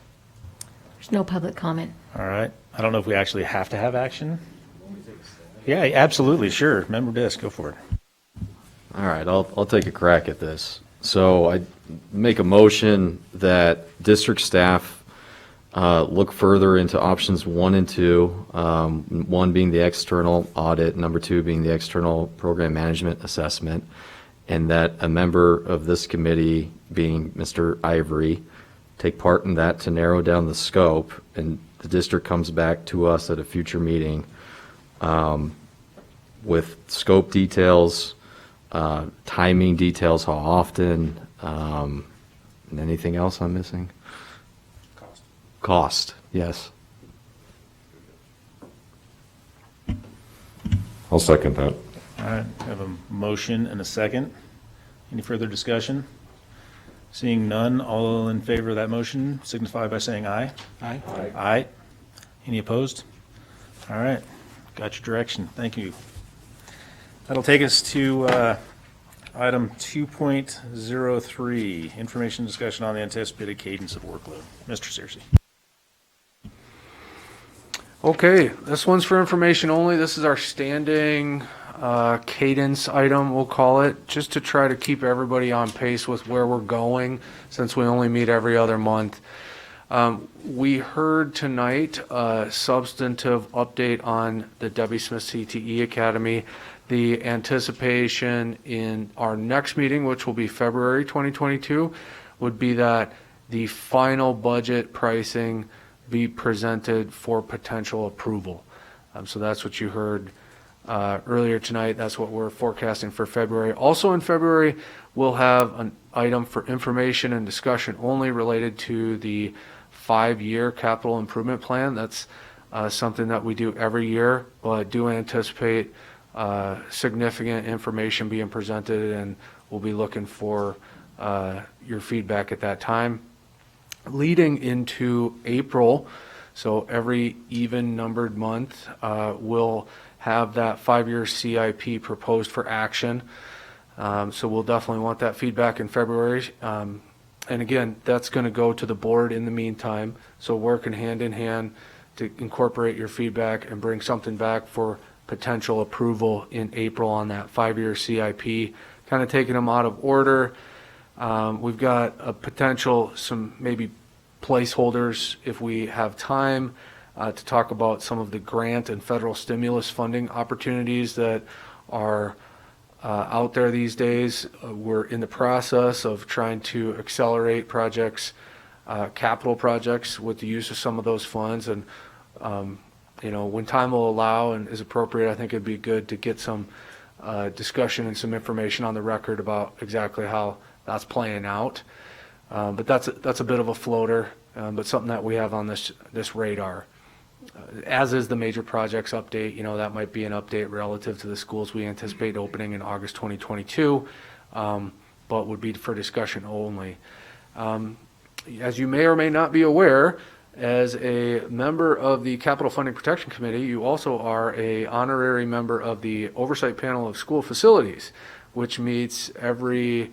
There's no public comment. All right. I don't know if we actually have to have action. Yeah, absolutely. Sure. Member Disk, go for it. All right, I'll take a crack at this. So I make a motion that district staff look further into options 1 and 2, 1 being the external audit, number 2 being the external program management assessment, and that a member of this committee, being Mr. Ivory, take part in that to narrow down the scope, and the district comes back to us at a future meeting with scope details, timing details, how often, and anything else I'm missing? Cost, yes. I'll second that. All right. I have a motion and a second. Any further discussion? Seeing none, all in favor of that motion signify by saying aye. Aye. Aye. Any opposed? All right. Got your direction. Thank you. That'll take us to item 2.03, information discussion on the anticipated cadence of workload. Mr. Searcy. Okay, this one's for information only. This is our standing cadence item, we'll call it, just to try to keep everybody on pace with where we're going, since we only meet every other month. We heard tonight a substantive update on the Debbie Smith CTE Academy. The anticipation in our next meeting, which will be February 2022, would be that the final budget pricing be presented for potential approval. So that's what you heard earlier tonight. That's what we're forecasting for February. Also in February, we'll have an item for information and discussion only related to the 5-year capital improvement plan. That's something that we do every year, but do anticipate significant information being presented, and we'll be looking for your feedback at that time. Leading into April, so every even numbered month, we'll have that 5-year CIP proposed for action. So we'll definitely want that feedback in February. And again, that's going to go to the board in the meantime. So working hand in hand to incorporate your feedback and bring something back for potential approval in April on that 5-year CIP. Kind of taking them out of order. We've got a potential, some maybe placeholders if we have time to talk about some of the grant and federal stimulus funding opportunities that are out there these days. We're in the process of trying to accelerate projects, capital projects, with the use of some of those funds. And when time will allow and is appropriate, I think it'd be good to get some discussion and some information on the record about exactly how that's playing out. But that's a bit of a floater, but something that we have on this radar. As is the major projects update. That might be an update relative to the schools we anticipate opening in August 2022, but would be for discussion only. As you may or may not be aware, as a member of the Capital Funding Protection Committee, you also are an honorary member of the Oversight Panel of School Facilities, which meets every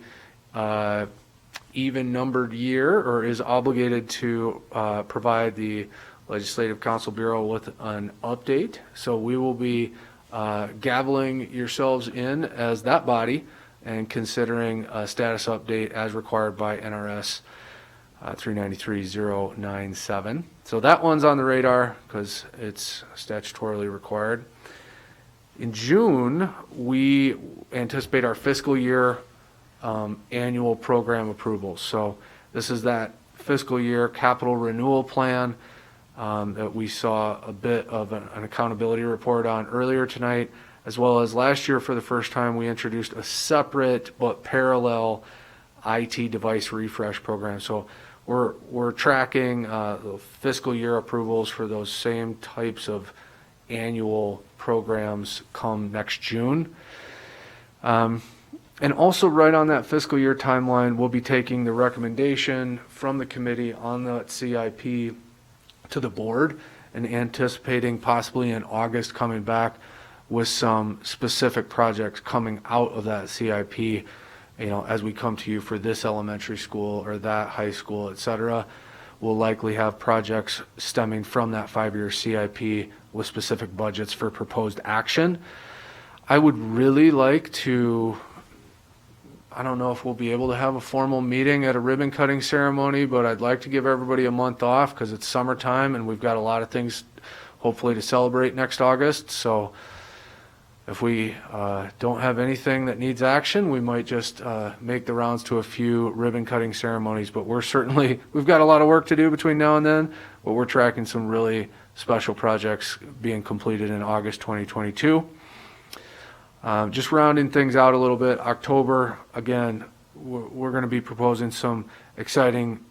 even-numbered year, or is obligated to provide the Legislative Council Bureau with an update. So we will be gaveling yourselves in as that body and considering a status update as required by NRS 393.097. So that one's on the radar because it's statutorily required. In June, we anticipate our fiscal year annual program approvals. So this is that fiscal year capital renewal plan that we saw a bit of an accountability report on earlier tonight, as well as last year for the first time we introduced a separate but parallel IT device refresh program. So we're tracking the fiscal year approvals for those same types of annual programs come next June. And also right on that fiscal year timeline, we'll be taking the recommendation from the committee on the CIP to the board and anticipating possibly in August coming back with some specific projects coming out of that CIP as we come to you for this elementary school or that high school, et cetera, we'll likely have projects stemming from that 5-year CIP with specific budgets for proposed action. I would really like to, I don't know if we'll be able to have a formal meeting at a ribbon cutting ceremony, but I'd like to give everybody a month off because it's summertime and we've got a lot of things hopefully to celebrate next August. So if we don't have anything that needs action, we might just make the rounds to a few ribbon cutting ceremonies. But we've got a lot of work to do between now and then, but we're tracking some really special projects being completed in August 2022. Just rounding things out a little bit, October, again, we're going to be proposing some exciting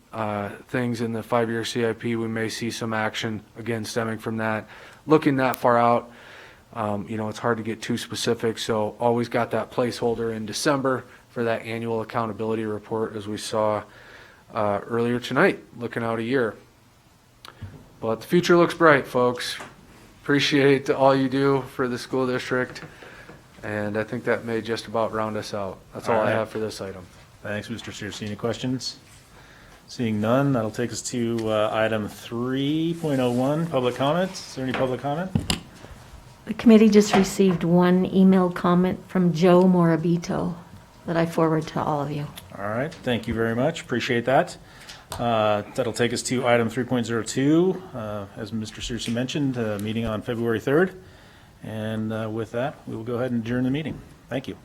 things in the 5-year CIP. We may see some action, again, stemming from that. Looking that far out, it's hard to get too specific, so always got that placeholder in December for that annual accountability report, as we saw earlier tonight, looking out a year. But the future looks bright, folks. Appreciate all you do for the school district, and I think that may just about round us out. That's all I have for this item. Thanks, Mr. Searcy. Any questions? Seeing none, that'll take us to item 3.01, public comments. Is there any public comment? The committee just received one email comment from Joe Morabito that I forward to all of you. All right, thank you very much. Appreciate that. That'll take us to item 3.02. As Mr. Searcy mentioned, meeting on February 3rd. And with that, we will go ahead and adjourn the meeting. Thank you.